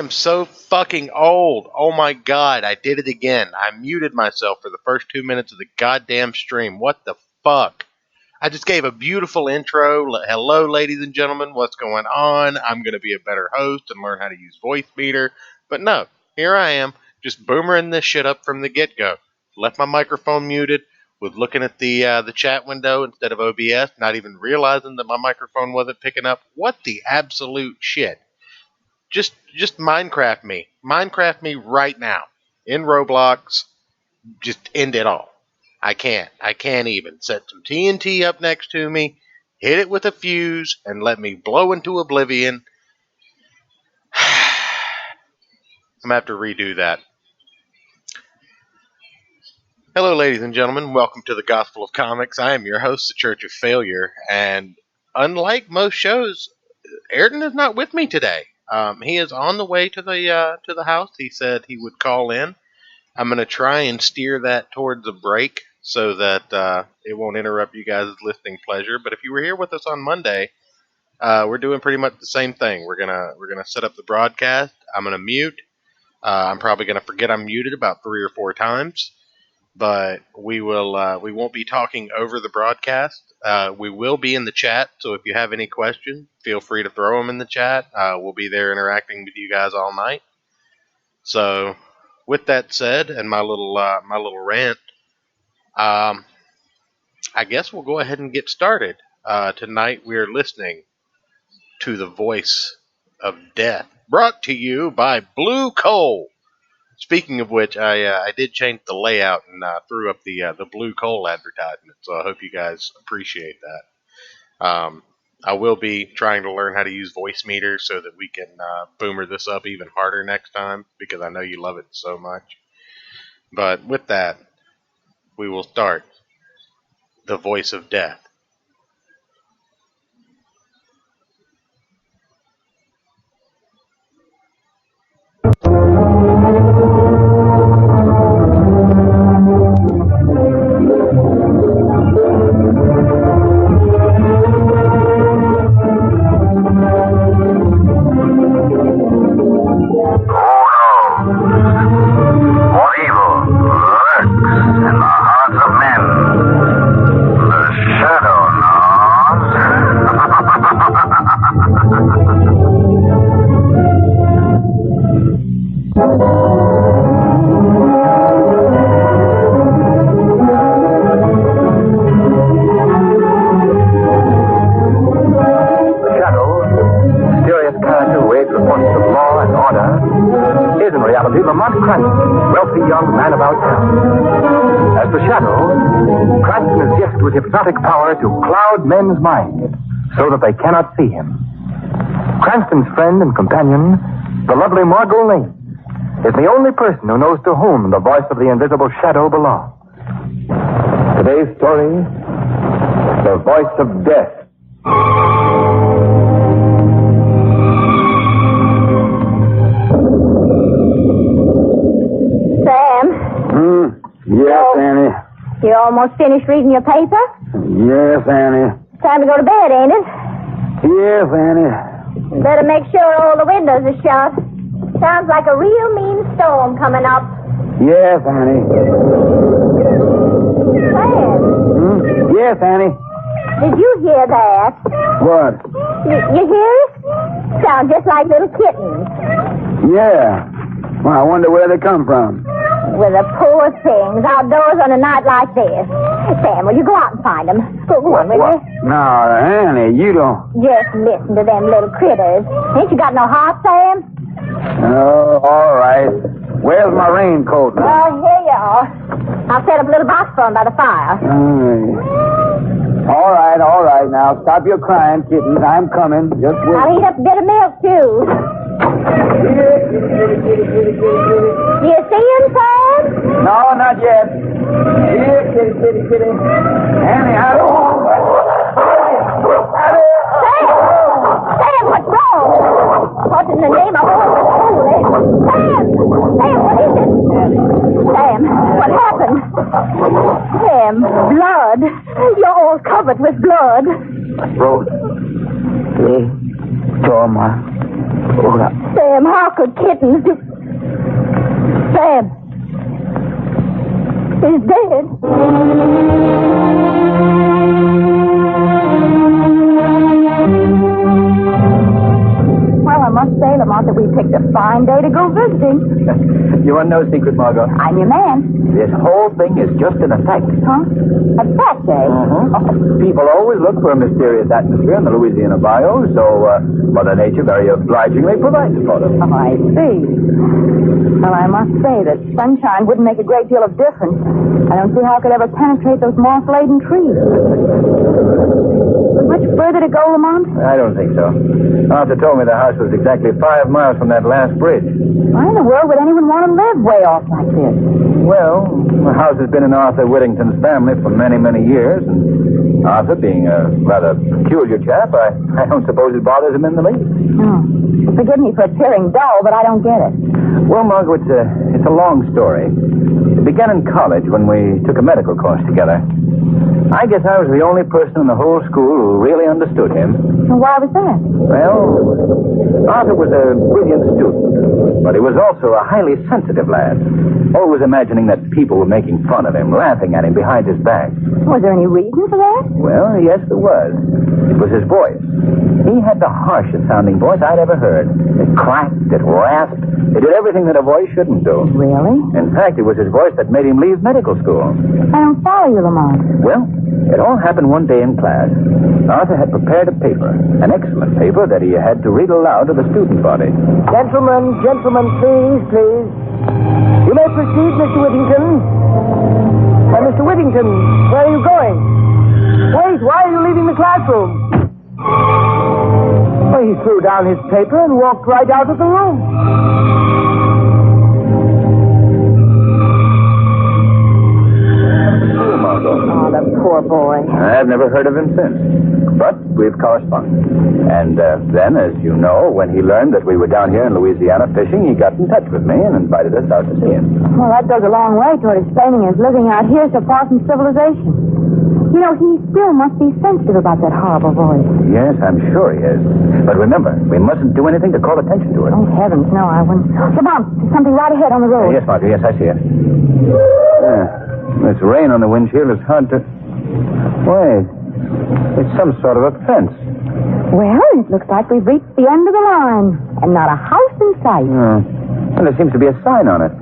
am so fucking old. Oh my god, I did it again. I muted myself for the first 2 minutes of the goddamn stream. What the fuck? I just gave a beautiful intro. Hello, ladies and gentlemen. What's going on? I'm going to be a better host and learn how to use Voice Meter. But no, here I am, just boomering this shit up from the get-go. Left my microphone muted, was looking at the chat window instead of OBS, not even realizing that my microphone wasn't picking up. What the absolute shit? Just Minecraft me. Minecraft me right now. In Roblox. Just end it all. I can't even. Set some TNT up next to me, hit it with a fuse, and let me blow into oblivion. I'm going to have to redo that. Hello, ladies and gentlemen. Welcome to the Gospel of Comics. I am your host, The Church of Failure, and unlike most shows, Ayrton is not with me today. He is on the way to the house. He said he would call in. I'm going to try and steer that towards a break so that it won't interrupt you guys' listening pleasure. But if you were here with us on Monday, we're doing pretty much the same thing. We're gonna set up the broadcast. I'm gonna mute. I'm probably gonna forget I'm muted about 3 or 4 times, but we won't be talking over the broadcast. We will be in the chat, so if you have any questions, feel free to throw them in the chat. We'll be there interacting with you guys all night. So, with that said, and my little rant, I guess we'll go ahead and get started. Tonight we are listening to The Voice of Death, brought to you by Blue Coal. Speaking of which, I did change the layout and threw up the Blue Coal advertisement, so I hope you guys appreciate that. I will be trying to learn how to use Voice Meter so that we can boomer this up even harder next time, because I know you love it so much. But with that, we will start The Voice of Death. Hypnotic power to cloud men's minds so that they cannot see him. Cranston's friend and companion, the lovely Margot Lane, is the only person who knows to whom the voice of the invisible shadow belongs. Today's story, The Voice of Death. Sam? Yes, Annie? You almost finished reading your paper? Yes, Annie. Time to go to bed, ain't it? Yes, Annie. Better make sure all the windows are shut. Sounds like a real mean storm coming up. Yes, Annie. Sam? Yes, Annie. Did you hear that? What? You hear it? Sounds just like little kittens. Yeah. Well, I wonder where they come from. Well, the poor things, outdoors on a night like this. Sam, will you go out and find them? Go on, will you? No, Annie, you don't. Just listen to them little critters. Ain't you got no heart, Sam? Oh, all right. Where's my raincoat? Well, here you are. I'll set up a little box for 'em by the fire. All right. Now, stop your crying, kittens. I'm coming. Just wait. I'll heat up a bit of milk, too. Do you see him, Sam? No, not yet. Here, kitty. Annie, Sam, what's wrong? What in the name of holy? Sam, what is it? Sam, what happened? Sam, blood. You're all covered with blood. Rose. Toma. Sam, how could kittens do... Sam. He's dead. Well, I must say, Lamont, that we picked a fine day to go visiting. You want no secret, Margot? I'm your man. This whole thing is just an effect. Huh? A fat day? People always look for a mysterious atmosphere in the Louisiana bayou, so Mother Nature very obligingly provides for them. Oh, I see. Well, I must say that sunshine wouldn't make a great deal of difference. I don't see how it could ever penetrate those moss-laden trees. Much further to go, Lamont? I don't think so. Arthur told me the house was exactly 5 miles from that last bridge. Why in the world would anyone want to live way off like this? Well, the house has been in Arthur Whittington's family for many, many years, and Arthur, being a rather peculiar chap, I don't suppose it bothers him in the least. Oh. Forgive me for appearing dull, but I don't get it. Well, Margaret, it's a long story. It began in college when we took a medical course together. I guess I was the only person in the whole school who really understood him. Well, why was that? Well, Arthur was a brilliant student, but he was also a highly sensitive lad, always imagining that people were making fun of him, laughing at him behind his back. Was there any reason for that? Well, yes, there was. It was his voice. He had the harshest-sounding voice I'd ever heard. It cracked, it rasped, it did everything that a voice shouldn't do. Really? In fact, it was his voice that made him leave medical school. I don't follow you, Lamont. Well, it all happened one day in class. Arthur had prepared a paper, an excellent paper that he had to read aloud to the student body. Gentlemen, please. You may proceed, Mr. Whittington. Mr. Whittington, where are you going? Wait, why are you leaving the classroom? Well, he threw down his paper and walked right out of the room. Oh, the poor boy. I've never heard of him since. But we've corresponded. And then, as you know, when he learned that we were down here in Louisiana fishing, he got in touch with me and invited us out to see him. Well, that goes a long way toward explaining his living out here so far from civilization. You know, he still must be sensitive about that horrible voice. Yes, I'm sure he is. But remember, we mustn't do anything to call attention to it. Oh, heavens, no, I wouldn't. Lamont, there's something right ahead on the road. Yes, Margaret, yes, I see it. This rain on the windshield is hard to... Wait. It's some sort of a fence. Well, it looks like we've reached the end of the line, and not a house in sight. Oh. And there seems to be a sign on it.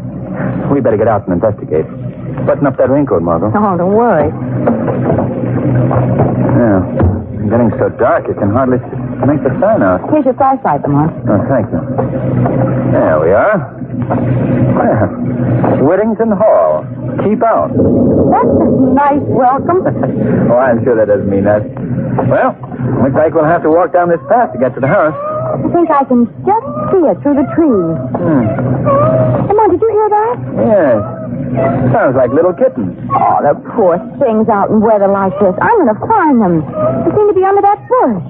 We better get out and investigate. Button up that raincoat, Margot. Oh, don't worry. Yeah. It's getting so dark, you can hardly make the sign out. Here's your flashlight, Lamont. Oh, thank you. There we are. Yeah. Whittington Hall. Keep out. That's a nice welcome. Oh, I'm sure that doesn't mean that. Well, looks like we'll have to walk down this path to get to the house. I think I can just see it through the trees. Lamont, did you hear that? Yes. Sounds like little kittens. Oh, the poor things out in weather like this. I'm going to find them. They seem to be under that bush.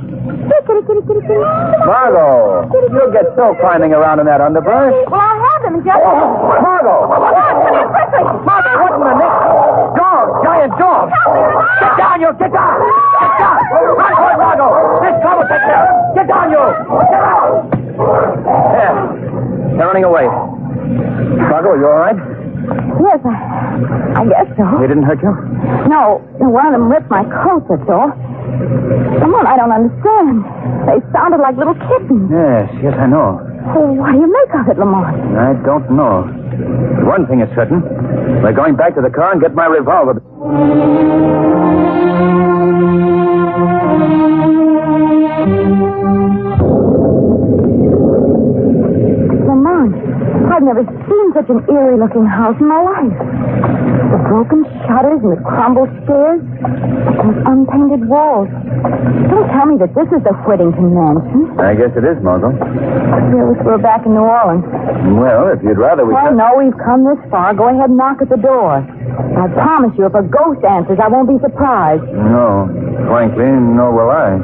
Kitty, kitty, kitty, kitty. Margot, you'll get so climbing around in that underbrush. Well, I have them just... Margot! Come on, come here quickly. Margot, what in the name? Dog, giant dog. Get down, you. Get down. Get down. Run for it, Margot. This car will take care of it. Get down, you. Get out. There. They're running away. Margot, you all right? Yes, I guess so. They didn't hurt you? No, one of them ripped my coat, that's all. Lamont, I don't understand. They sounded like little kittens. Yes, I know. Oh, what do you make of it, Lamont? I don't know. But one thing is certain. We're going back to the car and get my revolver. Lamont, I've never seen such an eerie-looking house in my life. The broken shutters and the crumbled stairs, those unpainted walls. Don't tell me that this is the Whittington mansion. I guess it is, Margot. I wish we were back in New Orleans. Well, if you'd rather we Oh, could... no, we've come this far. Go ahead and knock at the door. I promise you, if a ghost answers, I won't be surprised. No. Frankly, nor will I.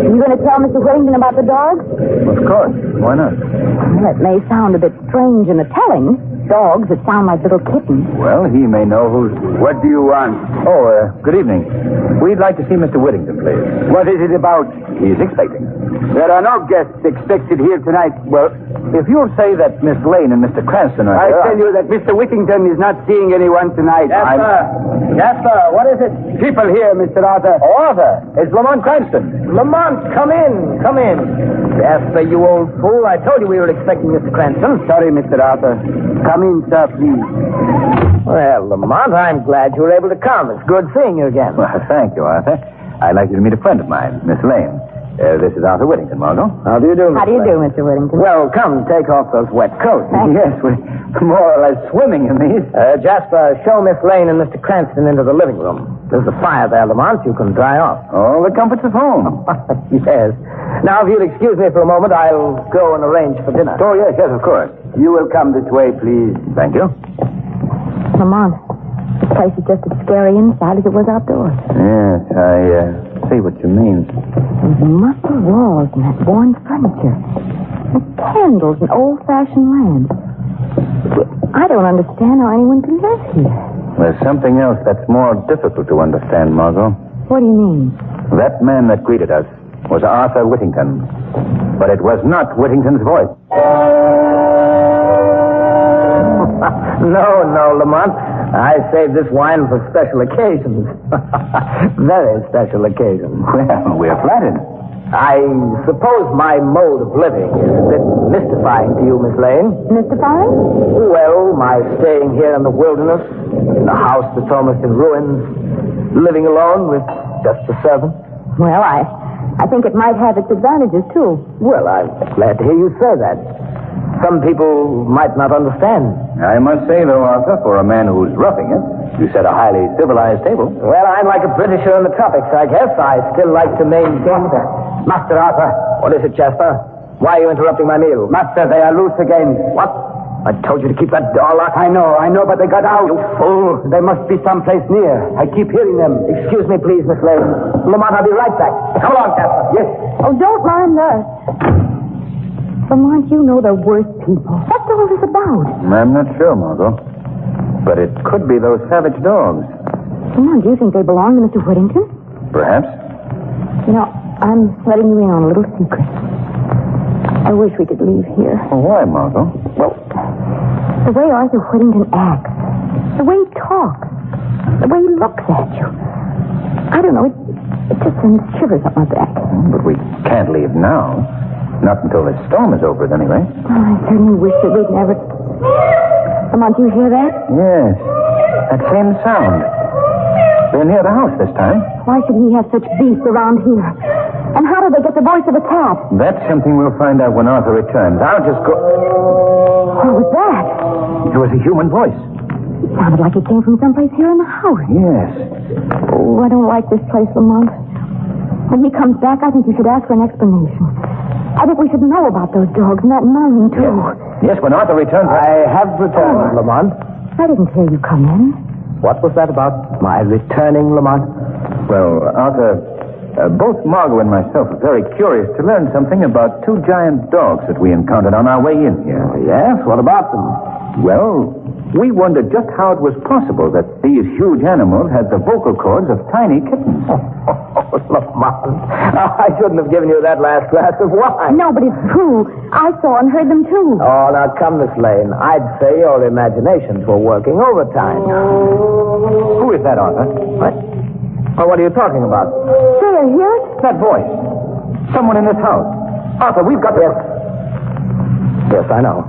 You going to tell Mr. Whittington about the dog? Of course. Why not? Well, it may sound a bit strange in the telling, dogs that sound like little kittens. Well, he may know who's... What do you want? Oh, good evening. We'd like to see Mr. Whittington, please. What is it about? He's expecting. There are no guests expected here tonight. Well, if you'll say that Miss Lane and Mr. Cranston are I here... tell you that Mr. Whittington is not seeing anyone tonight. Jasper, what is it? People here, Mr. Arthur. Oh, Arthur, it's Lamont Cranston. Lamont, come in. Jasper, you old fool. I told you we were expecting Mr. Cranston. Sorry, Mr. Arthur. Come in, sir, please. Well, Lamont, I'm glad you were able to come. It's good seeing you again. Well, thank you, Arthur. I'd like you to meet a friend of mine, Miss Lane. This is Arthur Whittington, Margot. How do you do, How do you do, Mr. Whittington? Well, come, take off those wet coats. Yes, we're more or less swimming in these. Jasper, show Miss Lane and Mr. Cranston into the living room. There's a fire there, Lamont. You can dry off. All the comforts of home. Yes. Now, if you'll excuse me for a moment, I'll go and arrange for dinner. Oh, yes, of course. You will come this way, please. Thank you. Lamont, this place is just as scary inside as it was outdoors. Yes, I see what you mean. Those musty walls and that worn furniture. The candles and old-fashioned lamps. I don't understand how anyone can live here. There's something else that's more difficult to understand, Margot. What do you mean? That man that greeted us was Arthur Whittington. But it was not Whittington's voice. No, Lamont. I saved this wine for special occasions. Very special occasions. Well, we're flattered. I suppose my mode of living is a bit mystifying to you, Miss Lane. Mystifying? Well, my staying here in the wilderness, in a house that's almost in ruins, living alone with just a servant. Well, I think it might have its advantages, too. Well, I'm glad to hear you say that. Some people might not understand. I must say, though, Arthur, for a man who's roughing it, you set a highly civilized table. Well, I'm like a Britisher in the tropics, I guess. I still like to maintain that. Master Arthur. What is it, Jasper? Why are you interrupting my meal? Master, they are loose again. What? I told you to keep that door locked. I know, but they got out. You fool. They must be someplace near. I keep hearing them. Excuse me, please, Miss Lane. Lamont, I'll be right back. Come along, Jasper. Yes. Oh, don't mind us. Lamont, you know the worst people. What's all this about? I'm not sure, Margot. But it could be those savage dogs. Lamont, do you think they belong to Mr. Whittington? Perhaps. You know, I'm letting you in on a little secret. I wish we could leave here. Well, why, Margot? Well, the way Arthur Whittington acts, the way he talks, the way he looks at you. I don't know, it just sends shivers up my back. But we can't leave now. Not until this storm is over, anyway. Oh, I certainly wish that we'd never... Lamont, do you hear that? Yes. That same sound. They're near the house this time. Why should he have such beasts around here? And how did they get the voice of a cat? That's something we'll find out when Arthur returns. I'll just go... What was that? It was a human voice. It sounded like it came from someplace here in the house. Yes. Oh, I don't like this place, Lamont. When he comes back, I think you should ask for an explanation. I think we should know about those dogs and that mining, too. Yes, when Arthur returns... I have returned, Lamont. I didn't hear you come in. What was that about? My returning, Lamont? Well, Arthur, both Margot and myself are very curious to learn something about two giant dogs that we encountered on our way in here. Oh, yes? What about them? Well, we wondered just how it was possible that these huge animals had the vocal cords of tiny kittens. Oh, Lamont. I shouldn't have given you that last glass of wine. No, but it's true. I saw and heard them, too. Oh, now come, Miss Lane. I'd say your imaginations were working overtime. Who is that, Arthur? What? Oh, what are you talking about? Say, I hear it. That voice. Someone in this house. Arthur, we've got this. Yes, I know.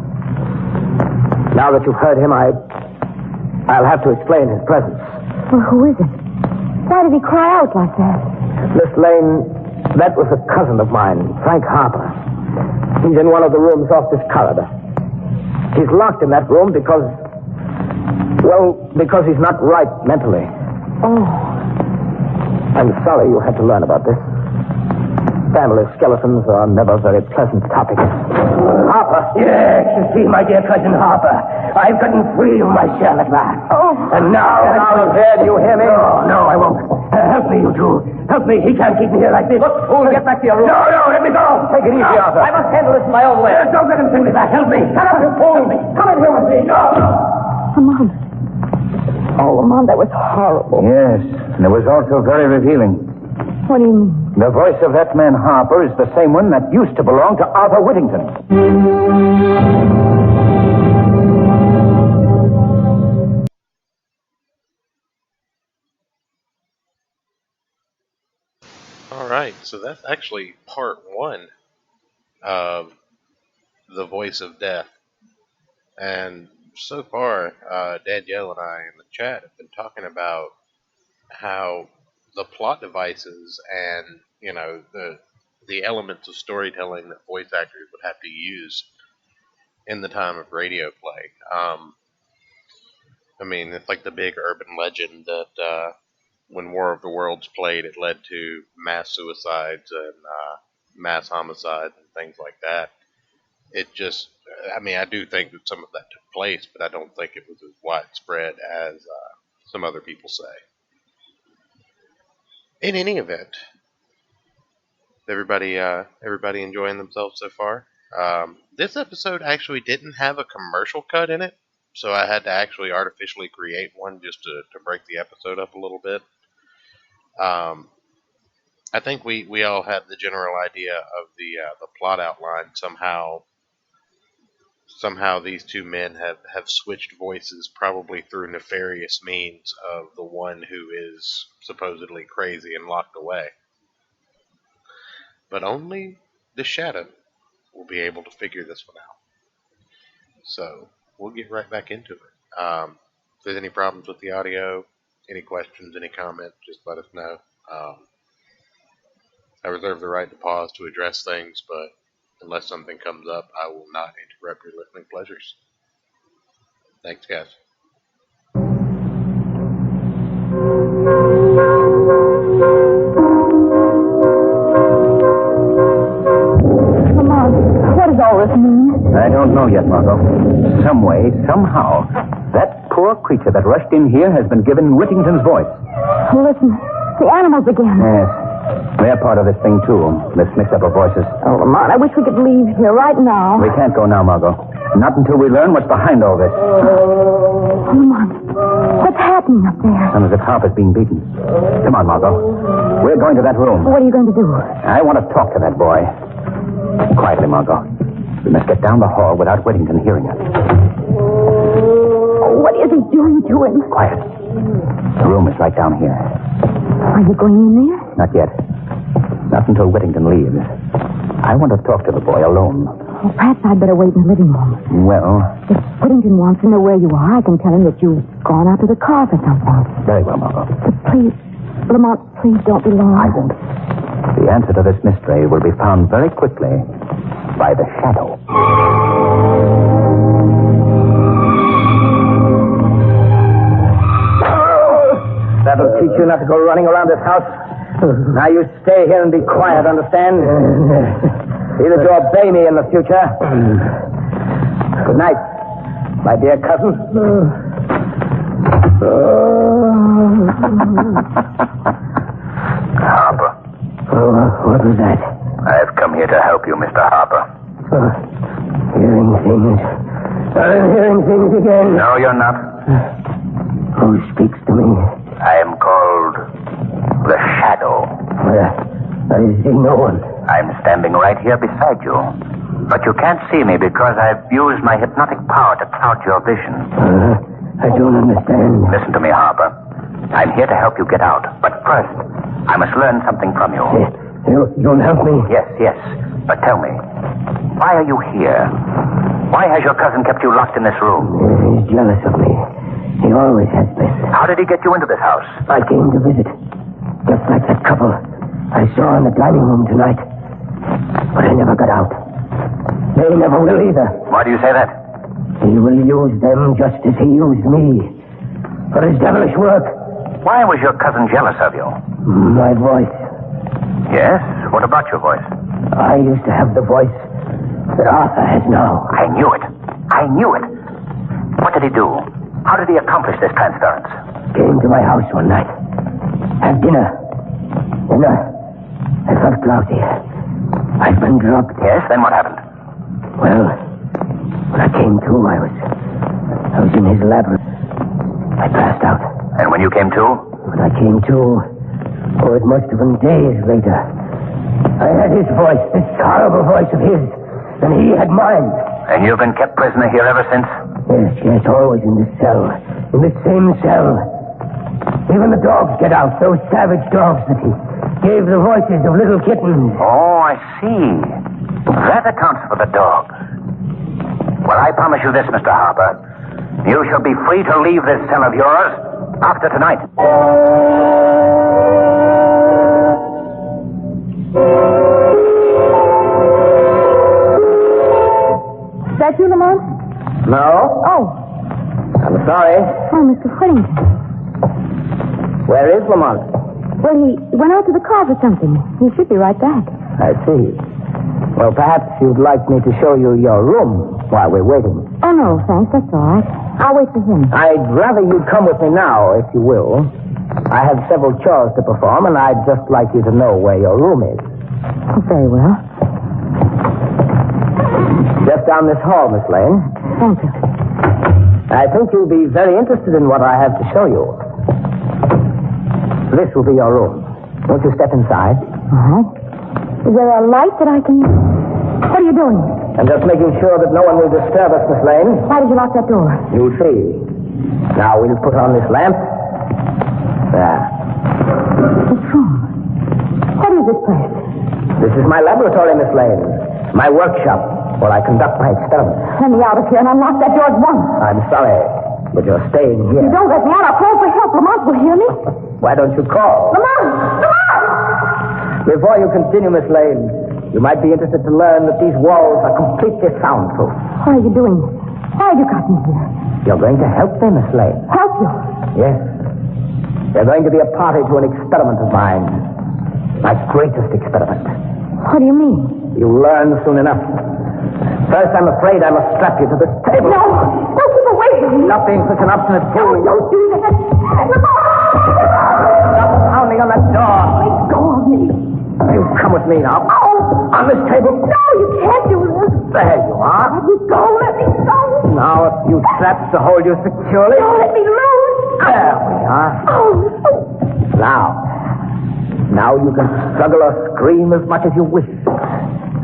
Now that you've heard him, I'll have to explain his presence. Well, who is it? Why did he cry out like that? Miss Lane, that was a cousin of mine, Frank Harper. He's in one of the rooms off this corridor. He's locked in that room because he's not right mentally. Oh. I'm sorry you had to learn about this. Family skeletons are never very pleasant topics. Harper. Yes, you see, my dear cousin Harper. I've gotten free of my shell at last. Oh. And now... do you hear me? No, I won't. Help me, you two. Help me. He can't keep me here like this. Look, fool, get back to your room. No, let me go. Take it easy, Arthur. I must handle this my own way. Don't let him send me back. Help me. Shut up, you fool. Come in here with me. No. Lamont. Oh, Lamont, that was horrible. Yes, and it was also very revealing. What do you mean? The voice of that man Harper is the same one that used to belong to Arthur Whittington. All right, so that's actually part one of The Voice of Death. And so far, Danielle and I in the chat have been talking about how the plot devices and, you know, the elements of storytelling that voice actors would have to use in the time of radio play. I mean, it's like the big urban legend that when War of the Worlds played, it led to mass suicides and mass homicides and things like that. It just, I mean, I do think that some of that took place, but I don't think it was as widespread as some other people say. In any event, everybody enjoying themselves so far. This episode actually didn't have a commercial cut in it, so I had to actually artificially create one just to break the episode up a little bit. I think we all had the general idea of the plot outline. Somehow these two men have switched voices, probably through nefarious means of the one who is supposedly crazy and locked away. But only the Shadow will be able to figure this one out. So we'll get right back into it. If there's any problems with the audio, any questions, any comments, just let us know. I reserve the right to pause to address things, but unless something comes up, I will not interrupt your listening pleasures. Thanks, guys. Lamont, what does all this mean? I don't know yet, Margot. Some way, somehow, that poor creature that rushed in here has been given Whittington's voice. Listen, the animals again. Yes. They're part of this thing, too. This mix-up of voices. Oh, Lamont, I wish we could leave here right now. We can't go now, Margot. Not until we learn what's behind all this. Lamont, what's happening up there? Sounds as if Harper's being beaten. Come on, Margot. We're going to that room. What are you going to do? I want to talk to that boy. Quietly, Margot. We must get down the hall without Whittington hearing us. Oh, what is he doing to him? Quiet. The room is right down here. Are you going in there? Not yet. Not until Whittington leaves. I want to talk to the boy alone. Oh, perhaps I'd better wait in the living room. Well, If Whittington wants to know where you are, I can tell him that you've gone out to the car for something. very well, Margot. But please, Lamont, please don't be long. I won't. The answer to this mystery will be found very quickly by the Shadow. That'll teach you not to go running around this house. Now you stay here and be quiet, understand? See that you obey me in the future. Good night, my dear cousin. Harper. What was that? I've come here to help you, Mr. Harper. Hearing things. I'm hearing things again. No, you're not. Who speaks to me? I am called the Shadow. I see no one. I'm standing right here beside you. But you can't see me because I've used my hypnotic power to cloud your vision. I don't understand. Listen to me, Harper. I'm here to help you get out. But first, I must learn something from you. You'll help me? Yes. But tell me, why are you here? Why has your cousin kept you locked in this room? He's jealous of me. He always has been. How did he get you into this house? I came to visit. Just like that couple I saw in the dining room tonight. But I never got out. They never will either. Why do you say that? He will use them just as he used me. For his devilish work. Why was your cousin jealous of you? My voice. Yes? What about your voice? I used to have the voice that Arthur has now. I knew it. What did he do? How did he accomplish this transference? Came to my house one night. Had dinner. I felt drowsy. I'd been drugged. Yes, then what happened? Well, when I came to, I was was in his labyrinth. I passed out. And when you came to? When I came to, it must have been days later. I had his voice, this horrible voice of his, and he had mine. And you've been kept prisoner here ever since? Yes, always in this cell. In this same cell. Even the dogs get out, those savage dogs that he gave the voices of little kittens. Oh, I see. That accounts for the dog. Well, I promise you this, Mr. Harper. You shall be free to leave this cell of yours after tonight. Is that you, Lamont? No? Oh. I'm sorry. Oh, Mr. Whittington. Where is Lamont? Well, he went out to the car for something. He should be right back. I see. Well, perhaps you'd like me to show you your room while we're waiting. Oh, no, thanks. That's all right. I'll wait for him. I'd rather you'd come with me now, if you will. I have several chores to perform, and I'd just like you to know where your room is. Oh, very well. Just down this hall, Miss Lane. Thank you. I think you'll be very interested in what I have to show you. This will be your room. Won't you step inside? All right. Is there a light that I can... What are you doing? I'm just making sure that no one will disturb us, Miss Lane. Why did you lock that door? You'll see. Now we'll put on this lamp. There. What's wrong? What is this place? This is my laboratory, Miss Lane. My workshop, where I conduct my experiments. Let me out of here and unlock that door at once. I'm sorry, but you're staying If you here. don't let me out, I'll call for help. Lamont will hear me. Why don't you call? Lamont! Lamont! Before you continue, Miss Lane, you might be interested to learn that these walls are completely soundproof. What are you doing? Why have you got me here? You're going to help me, Miss Lane. Help you? Yes. You're going to be a party to an experiment of mine. My greatest experiment. What do you mean? You'll learn soon enough. First, I'm afraid I must strap you to this table. No! Don't keep away from me! Stop being such an obstinate fool. Don't do that! Stop pounding on that door. Let go of me! You come with me now. Oh! On this table. No, you can't do this! There you are. Let me go! Let me go! Now, a few straps to hold you securely. Don't let me loose! There we are. Oh! Now you can struggle or scream as much as you wish.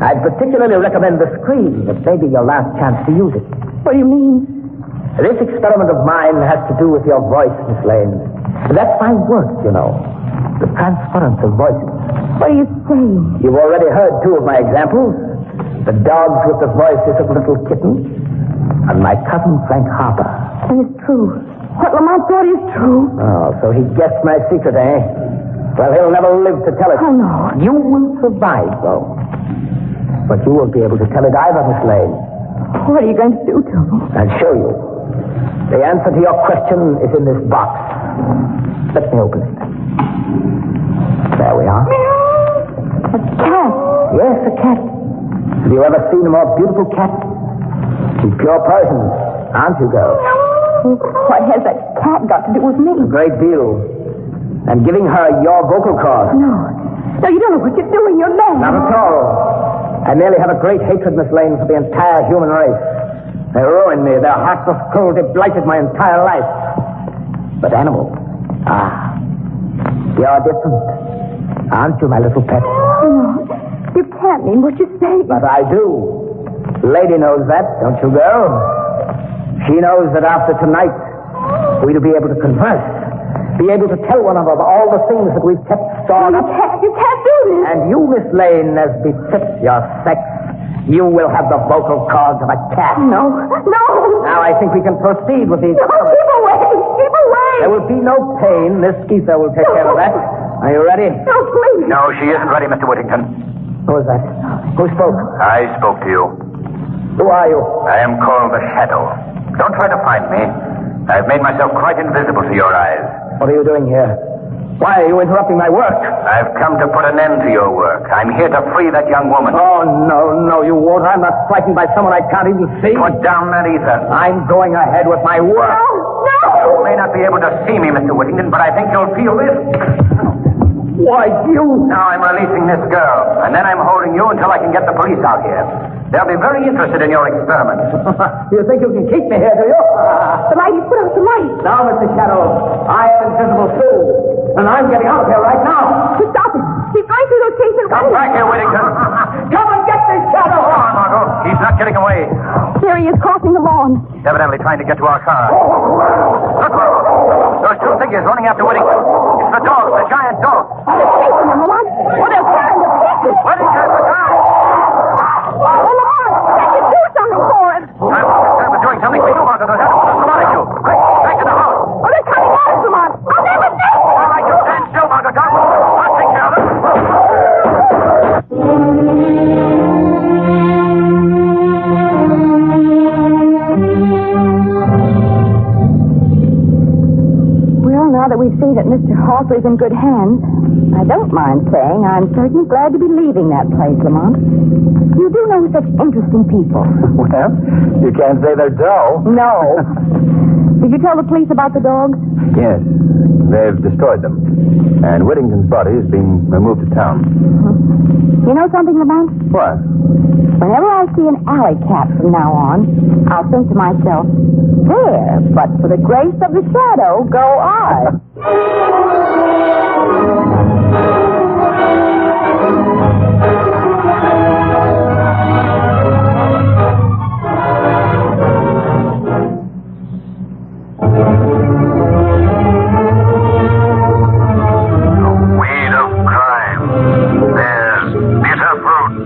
I'd particularly recommend the scream. It may be your last chance to use it. What do you mean? This experiment of mine has to do with your voice, Miss Lane. That's my work, you know. The transference of voices. What are you saying? You've already heard two of my examples. The dogs with the voices of little kittens. And my cousin Frank Harper. It's true. What Lamont thought is true. Oh, so he guessed my secret, eh? Well, he'll never live to tell it. Oh, no. You will survive, though. But you won't be able to tell it either, Miss Lane. What are you going to do to me? I'll show you. The answer to your question is in this box. Let me open it. There we are. A cat. Yes, a cat. Have you ever seen a more beautiful cat? She's pure poison, aren't you, girl? What has that cat got to do with me? A great deal. I'm giving her your vocal cords. No. No, you don't know what you're doing. You're mad. Not at all. I merely have a great hatred, Miss Lane, for the entire human race. They ruined me. Their heartless cruelty blighted my entire life. But animals, you're different. Aren't you, my little pet? No. You can't mean what you say. But I do. Lady knows that, don't you, girl? She knows that after tonight, we'll be able to converse. Be able to tell one another all the things that we've kept stored up. You can't do this. And you, Miss Lane, as befits your sex, you will have the vocal cords of a cat. No. No. Now I think we can proceed with the No, experiment. keep away. Keep away. There will be no pain. This ether will take care of that. Are you ready? No, please. No, she isn't ready, Mr. Whittington. Who is that? Who spoke? I spoke to you. Who are you? I am called the Shadow. Don't try to find me. I've made myself quite invisible to your eyes. What are you doing here? Why are you interrupting my work? I've come to put an end to your work. I'm here to free that young woman. Oh, no, you won't. I'm not frightened by someone I can't even see. Put down that ether. I'm going ahead with my work. No. You may not be able to see me, Mr. Whittington, but I think you'll feel this. Why, you... Now I'm releasing this girl, and then I'm holding you until I can get the police out here. They'll be very interested in your experiments. You think you can keep me here, do you? The light, put out the light. Now, Mr. Shadow, I am invisible too. And I'm getting out here right now. Stop it. He's going through those cases. Come back here, Whittington. Come and get this Shadow. Come on, Margot. He's not getting away. There he is, crossing the lawn. Evidently trying to get to our car. Look, those two figures running after Whittington. It's the dog, the giant dog. They're chasing him, Lamont. Oh, they're tearing to pieces. Whittington, look out! Oh, Lamont, they should do something for him. I'm concerned with doing something for you, Margot. Those animals will at you. Quick, back to the house. Oh, they're coming at us, Lamont. I'll never see. All right, you stand still, Margot. I'll take care of them. Well, now that we've seen that Mr. Hawthorne's in good hands, I don't mind saying I'm certainly glad to be leaving that place, Lamont. You do know such interesting people. Well, you can't say they're dull. No. Did you tell the police about the dogs? Yes, they've destroyed them. And Whittington's body is being removed to town. You know something, Lamont? What? Whenever I see an alley cat from now on, I'll think to myself, there, but for the grace of the Shadow, go I. Weed of crime. There's bitter fruit.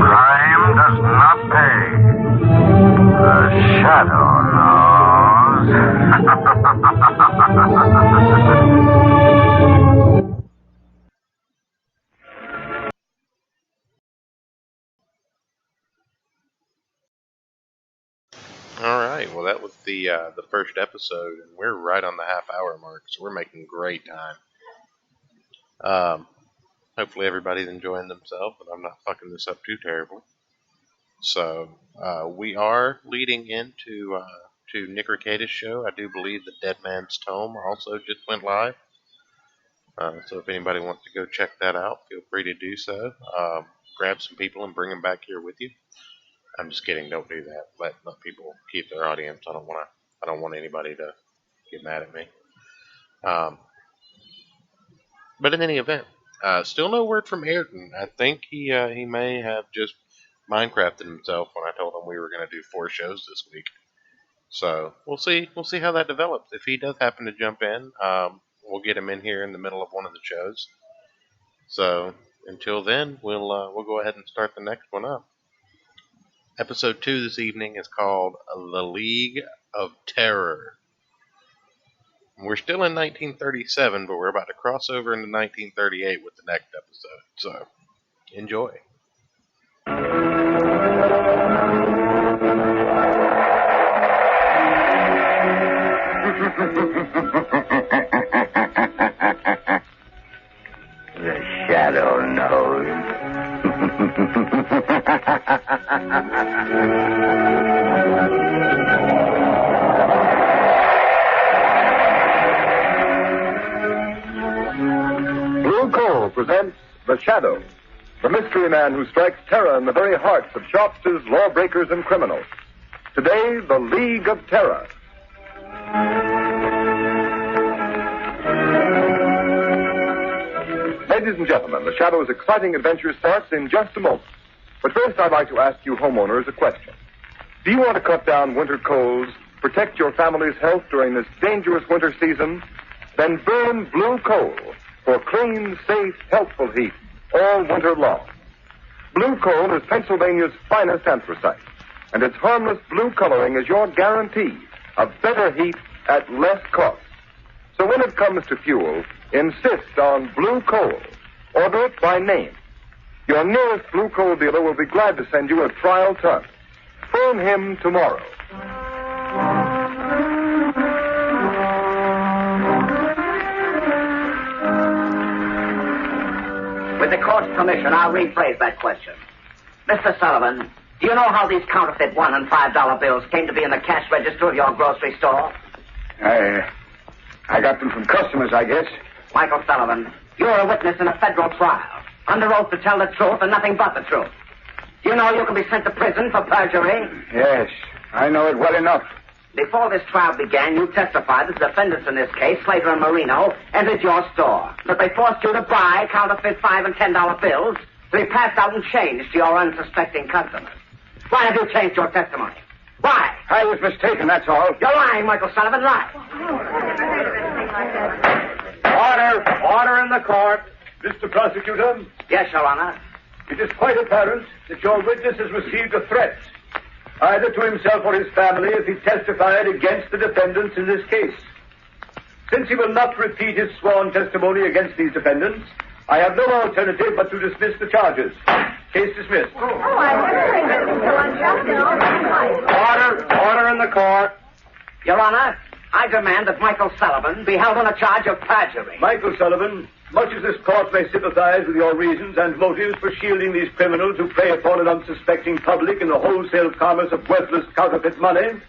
Crime does not pay. The Shadow knows. All right. Well, that was the first episode, and we're right on the half-hour mark, so we're making great time. Hopefully everybody's enjoying themselves, and I'm not fucking this up too terribly. So we are leading into to Nick Rekieta's show. I do believe the Dead Man's Tome also just went live. So if anybody wants to go check that out, feel free to do so. Grab some people and bring them back here with you. I'm just kidding. Don't do that. Let people keep their audience. I don't want anybody to get mad at me. But in any event, still no word from Ayrton. I think he may have just Minecrafted himself when I told him we were going to do 4 shows this week. So we'll see. We'll see how that develops. If he does happen to jump in, we'll get him in here in the middle of one of the shows. So until then, we'll go ahead and start the next one up. Episode 2 this evening is called The League of Terror. We're still in 1937, but we're about to cross over into 1938 with the next episode. So enjoy. The Shadow knows. Blue Coal presents The Shadow, the mystery man who strikes terror in the very hearts of shopsters, lawbreakers, and criminals. Today, The League of Terror. Ladies and gentlemen, The Shadow's exciting adventure starts in just a moment. But first, I'd like to ask you homeowners a question. Do you want to cut down winter colds, protect your family's health during this dangerous winter season? Then burn Blue Coal for clean, safe, healthful heat all winter long. Blue Coal is Pennsylvania's finest anthracite, and its harmless blue coloring is your guarantee of better heat at less cost. So when it comes to fuel, insist on Blue Coal. Order it by name. Your nearest Blue Coal dealer will be glad to send you a trial ton. Phone him tomorrow. With the court's permission, I'll rephrase that question. Mr. Sullivan, do you know how these counterfeit $1 and $5 bills came to be in the cash register of your grocery store? I got them from customers, I guess. Michael Sullivan, You're a witness in a federal trial, under oath to tell the truth and nothing but the truth. You know you can be sent to prison for perjury. Yes, I know it well enough. Before this trial began, you testified that the defendants in this case, Slater and Marino, entered your store. That they forced you to buy counterfeit $5 and $10 bills to be passed out in change to your unsuspecting customers. Why have you changed your testimony? Why? I was mistaken, that's all. You're lying, Michael Sullivan. Lie. Order in the court. Mr. Prosecutor, Yes, Your Honor. it is quite apparent that your witness has received a threat, either to himself or his family, if he testified against the defendants in this case. Since he will not repeat his sworn testimony against these defendants, I have no alternative but to dismiss the charges. Case dismissed. Order in the court. Your Honor, I demand that Michael Sullivan be held on a charge of perjury. Michael Sullivan, much as this court may sympathize with your reasons and motives for shielding these criminals who prey upon an unsuspecting public in the wholesale commerce of worthless counterfeit money,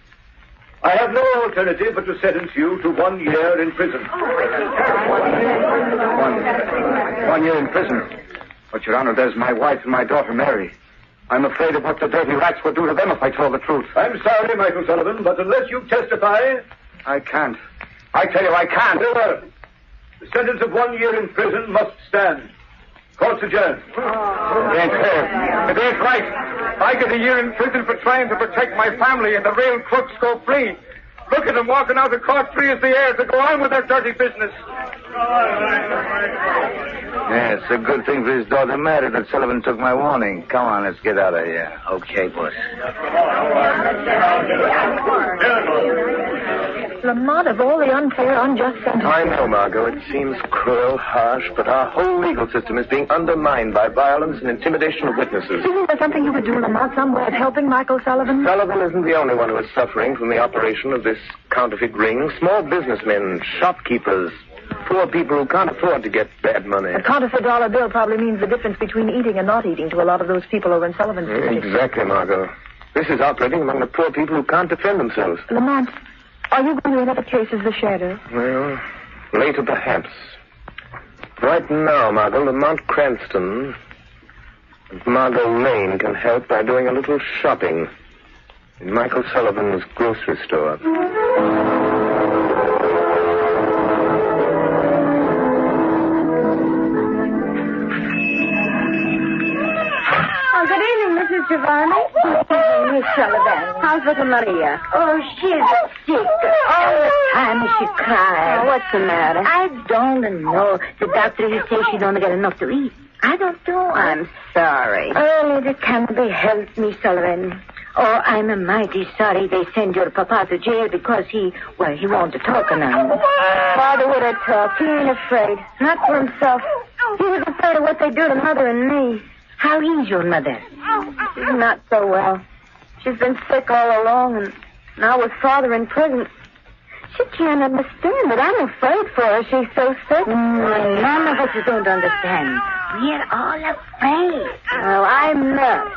I have no alternative but to sentence you to 1 year in prison. 1 year in prison. But, Your Honor, there's my wife and my daughter, Mary. I'm afraid of what the dirty rats would do to them if I told the truth. I'm sorry, Michael Sullivan, but unless you testify... I can't. I tell you, I can't. Very well. The sentence of 1 year in prison must stand. Court's adjourned. It ain't fair. It ain't right. I get a year in prison for trying to protect my family, and the real crooks go free. Look at them walking out of court free as the air to go on with their dirty business. Yeah, it's a good thing for his daughter Mary that Sullivan took my warning. Come on, let's get out of here. Okay, boss. Lamont, of all the unfair, unjust sentences. I know, Margot. It seems cruel, harsh, but our whole legal system is being undermined by violence and intimidation of witnesses. Isn't there something you could do, Lamont, some way of helping Michael Sullivan? Sullivan isn't the only one who is suffering from the operation of this counterfeit ring. Small businessmen, shopkeepers, poor people who can't afford to get bad money. A counterfeit dollar bill probably means the difference between eating and not eating to a lot of those people over in Sullivan's Street. Exactly, Margot. This is operating among the poor people who can't defend themselves. Lamont, are you going to another case as the shadow? Well, later perhaps. Right now, Margot, Lamont Cranston and Margot Lane can help by doing a little shopping in Michael Sullivan's grocery store. Oh, good evening, Mrs. Giovanni. Miss Sullivan. How's little Maria? Oh, she's sick. All the time she cries. Oh, what's the matter? I don't know. The doctor, he says she don't get enough to eat. I don't know. I'm sorry. Oh, it can't be helped, Miss Sullivan. Oh, I'm mighty sorry they send your papa to jail because he won't talk now. Father would have talked. He ain't afraid. Not for himself. He was afraid of what they do to Mother and me. How is your mother? She's not so well. She's been sick all along, and now with Father in prison. She can't understand it. I'm afraid for her. She's so sick. None of us don't understand. We're all afraid. Well, I'm not.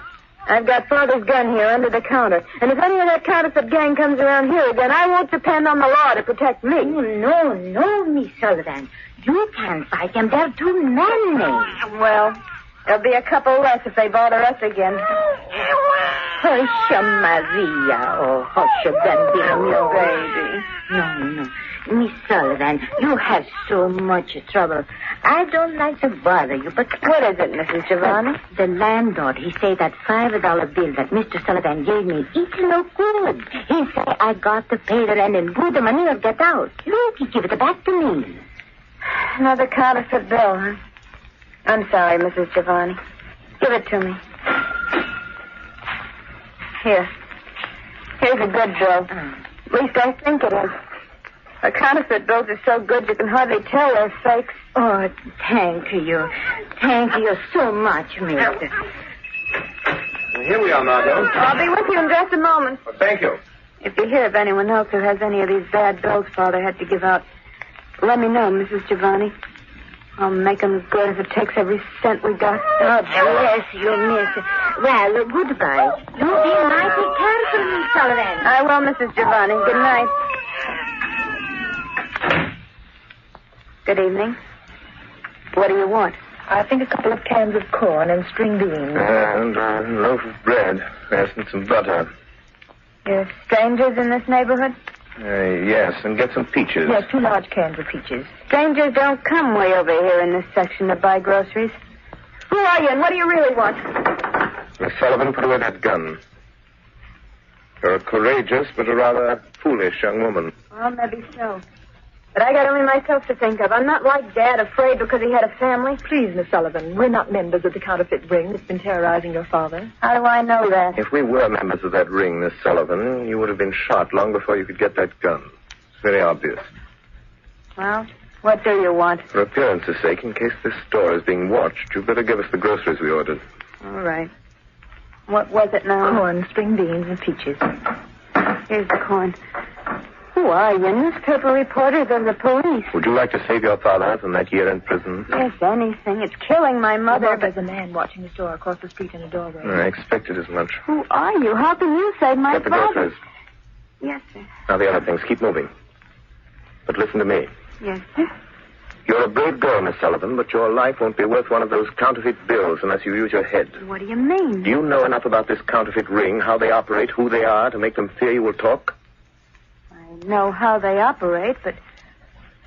I've got Father's gun here under the counter. And if any of that counterfeit gang comes around here again, I won't depend on the law to protect me. No, Miss Sullivan. You can't fight them. They're too many. Well, there'll be a couple less if they bother us again. Hush, Maria. Oh, hush, Bambino, baby. No. Miss Sullivan, you have so much trouble. I don't like to bother you, but... What is it, Mrs. Giovanni? The landlord, he say that $5 bill that Mr. Sullivan gave me, it's no good. He say I got to pay the rent and put the money or get out. Look, he give it back to me. Another counterfeit bill, huh? I'm sorry, Mrs. Giovanni. Give it to me. Here. Here's a good bill. At least I think it is. The counterfeit bills are so good you can hardly tell they're fakes. Oh, thank you. Thank you so much, mister. Here we are, Margot. I'll be with you in just a moment. Well, thank you. If you hear of anyone else who has any of these bad bills Father had to give out, let me know, Mrs. Giovanni. I'll make them good if it takes every cent we got. Oh, bless you, miss. Well, goodbye. You be mighty careful, Miss Sullivan. I will, Mrs. Giovanni. Good night. Good evening. What do you want? I think a couple of cans of corn and string beans. And a loaf of bread. Yes, and some butter. You're strangers in this neighborhood? Yes, and get some peaches. Yes, 2 large cans of peaches. Strangers don't come way over here in this section to buy groceries. Who are you and what do you really want? Miss Sullivan, put away that gun. You're a courageous but a rather foolish young woman. Well, maybe so. But I got only myself to think of. I'm not like Dad, afraid because he had a family. Please, Miss Sullivan, we're not members of the counterfeit ring that's been terrorizing your father. How do I know that? If we were members of that ring, Miss Sullivan, you would have been shot long before you could get that gun. It's very obvious. Well, what do you want? For appearance's sake, in case this store is being watched, you'd better give us the groceries we ordered. All right. What was it now? Corn, string beans, and peaches. Here's the corn. Who are you? Newspaper reporters or the police? Would you like to save your father from that year in prison? Yes, anything. It's killing my mother, There's a man watching the store across the street in a doorway. I expected as much. Who are you? How can you save my Get the father? groceries. Yes, sir. Now the other things. Keep moving. But listen to me. Yes, sir. You're a brave girl, Miss Sullivan, but your life won't be worth one of those counterfeit bills unless you use your head. What do you mean? Do you know enough about this counterfeit ring, how they operate, who they are, to make them fear you will talk? I know how they operate, but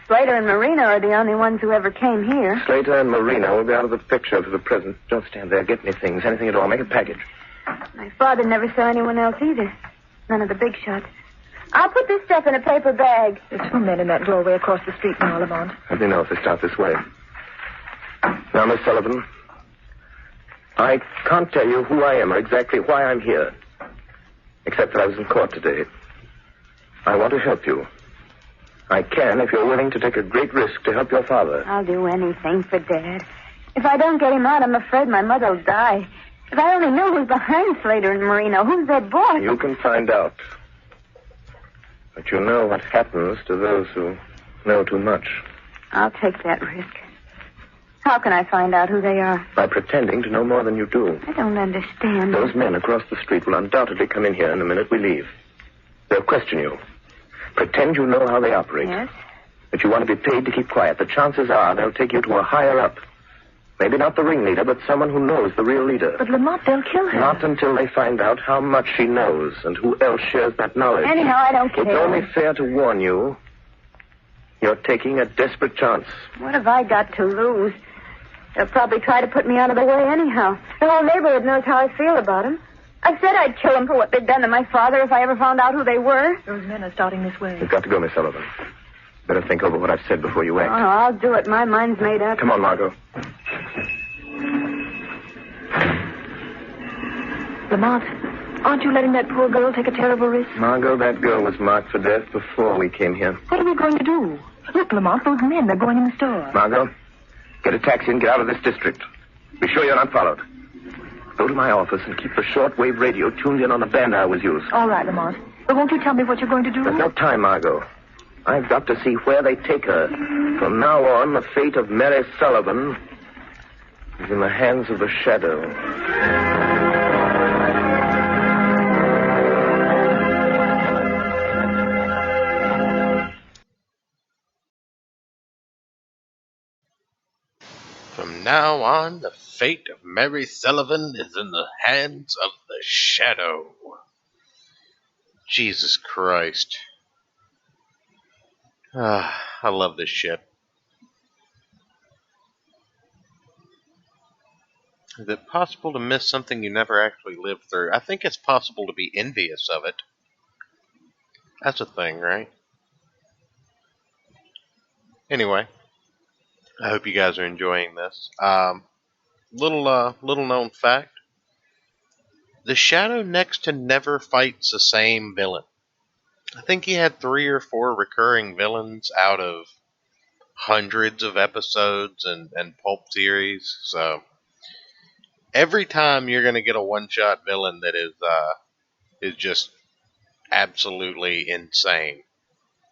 Slater and Marino are the only ones who ever came here. Slater and Marino will be out of the picture for the present. Don't stand there. Get me things, anything at all. Make a package. My father never saw anyone else either. None of the big shots. I'll put this stuff in a paper bag. There's 2 men in that doorway across the street now, Lamont. Let me know if they start this way. Now, Miss Sullivan, I can't tell you who I am or exactly why I'm here, except that I was in court today. I want to help you. I can if you're willing to take a great risk to help your father. I'll do anything for Dad. If I don't get him out, I'm afraid my mother will die. If I only knew who's behind Slater and Marino, who's their boss. You can find out. But you know what happens to those who know too much. I'll take that risk. How can I find out who they are? By pretending to know more than you do. I don't understand. Those men across the street will undoubtedly come in here in the minute we leave. They'll question you. Pretend you know how they operate. Yes? That you want to be paid to keep quiet. The chances are they'll take you to a higher up. Maybe not the ringleader, but someone who knows the real leader. But Lamont, they'll kill her. Not until they find out how much she knows and who else shares that knowledge. Anyhow, I don't care. It's only fair to warn you. You're taking a desperate chance. What have I got to lose? They'll probably try to put me out of the way anyhow. The whole neighborhood knows how I feel about them. I said I'd kill them for what they'd done to my father if I ever found out who they were. Those men are starting this way. You've got to go, Miss Sullivan. Better think over what I've said before you Oh, act. no, I'll do it. My mind's made up. Come on, Margot. Lamont, aren't you letting that poor girl take a terrible risk? Margot, that girl was marked for death before we came here. What are we going to do? Look, Lamont, those men, they're going in the store. Margot, get a taxi and get out of this district. Be sure you're not followed. Go to my office and keep the shortwave radio tuned in on the band I always use. All right, Lamont. But won't you tell me what you're going to do? There's no time, Margot. I've got to see where they take her. From now on, the fate of Mary Sullivan is in the hands of the shadow. From now on, the fate of Mary Sullivan is in the hands of the shadow. Jesus Christ. I love this shit. Is it possible to miss something you never actually lived through? I think it's possible to be envious of it. That's a thing, right? Anyway, I hope you guys are enjoying this. Little known fact. The Shadow next to never fights the same villain. I think he had 3 or 4 recurring villains out of hundreds of episodes and pulp series. So every time you're going to get a one-shot villain that is just absolutely insane.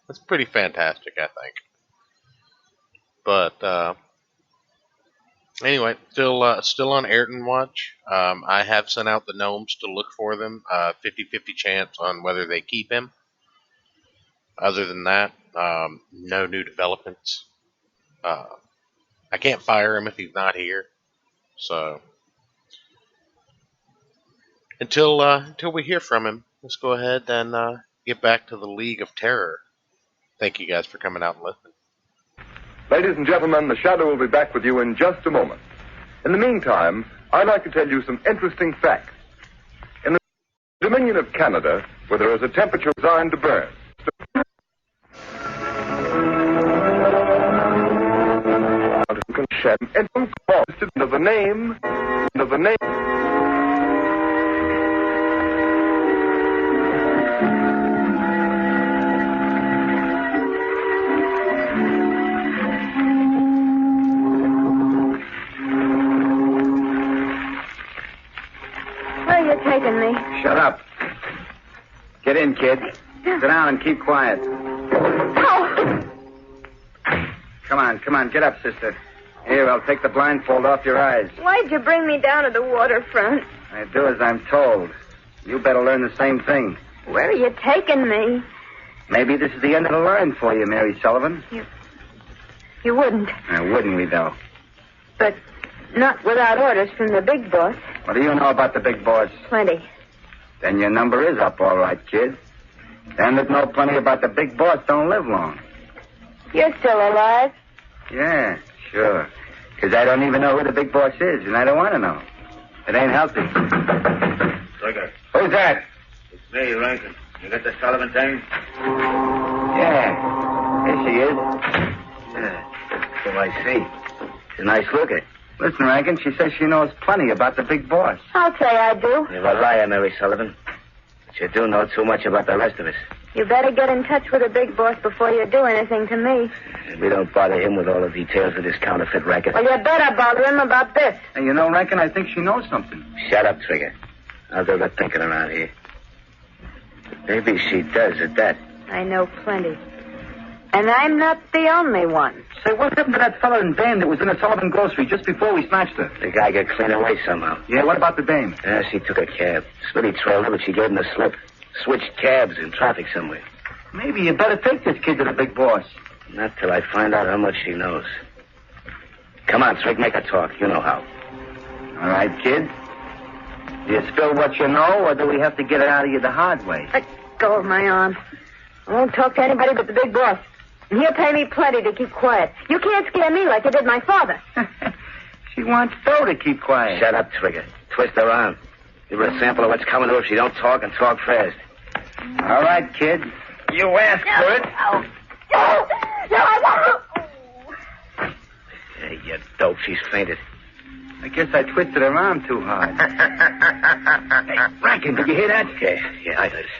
That's pretty fantastic, I think. But anyway, still on Ayrton Watch. I have sent out the gnomes to look for them. 50-50 chance on whether they keep him. Other than that, no new developments. I can't fire him if he's not here. So until we hear from him, let's go ahead and get back to the League of Terror. Thank you guys for coming out and listening. Ladies and gentlemen, the Shadow will be back with you in just a moment. In the meantime, I'd like to tell you some interesting facts. In the Dominion of Canada, where there is a temperature designed to burn, can shed of the name. Where are you taking me? Shut up. Get in, kid. Sit down and keep quiet. Oh! Come on, get up, sister. Here, I'll take the blindfold off your eyes. Why'd you bring me down to the waterfront? I do as I'm told. You better learn the same thing. Where are you taking me? Maybe this is the end of the line for you, Mary Sullivan. You wouldn't. Wouldn't we, though? But not without orders from the big boss. What do you know about the big boss? Plenty. Then your number is up, all right, kid. Them that know plenty about the big boss don't live long. You're still alive? Yeah, sure. Because I don't even know who the big boss is, and I don't want to know. It ain't healthy. Trigger. Who's that? It's me, Rankin. You got the Sullivan thing? Yeah. Here she is. Yeah. So I see. She's a nice looker. Listen, Rankin, she says she knows plenty about the big boss. I'll say I do. You're a liar, Mary Sullivan. But you do know too much about the rest of us. You better get in touch with the big boss before you do anything to me. We don't bother him with all the details of this counterfeit racket. Well, you better bother him about this. And you know, Rankin, I think she knows something. Shut up, Trigger. I'll do the thinking around here. Maybe she does at that. I know plenty. And I'm not the only one. Say, what happened to that fellow in band that was in the Sullivan grocery just before we snatched her? The guy got clean away somehow. Yeah, what about the dame? Yeah, she took a cab. Smitty trailed her, but she gave him the slip. Switched cabs in traffic somewhere. Maybe you better take this kid to the big boss. Not till I find out how much she knows. Come on, Trig, make her talk. You know how. All right, kid. Do you spill what you know, or do we have to get it out of you the hard way? Let go of my arm. I won't talk to anybody but the big boss. And he'll pay me plenty to keep quiet. You can't scare me like you did my father. She wants Joe to keep quiet. Shut up, Trigger. Twist her arm. Give her a sample of what's coming to her if she don't talk, and talk fast. All right, kid. You asked for it. No, I won't. Hey, you dope. She's fainted. I guess I twisted her arm too hard. Hey, Rankin, did you hear that? Yeah, I heard it.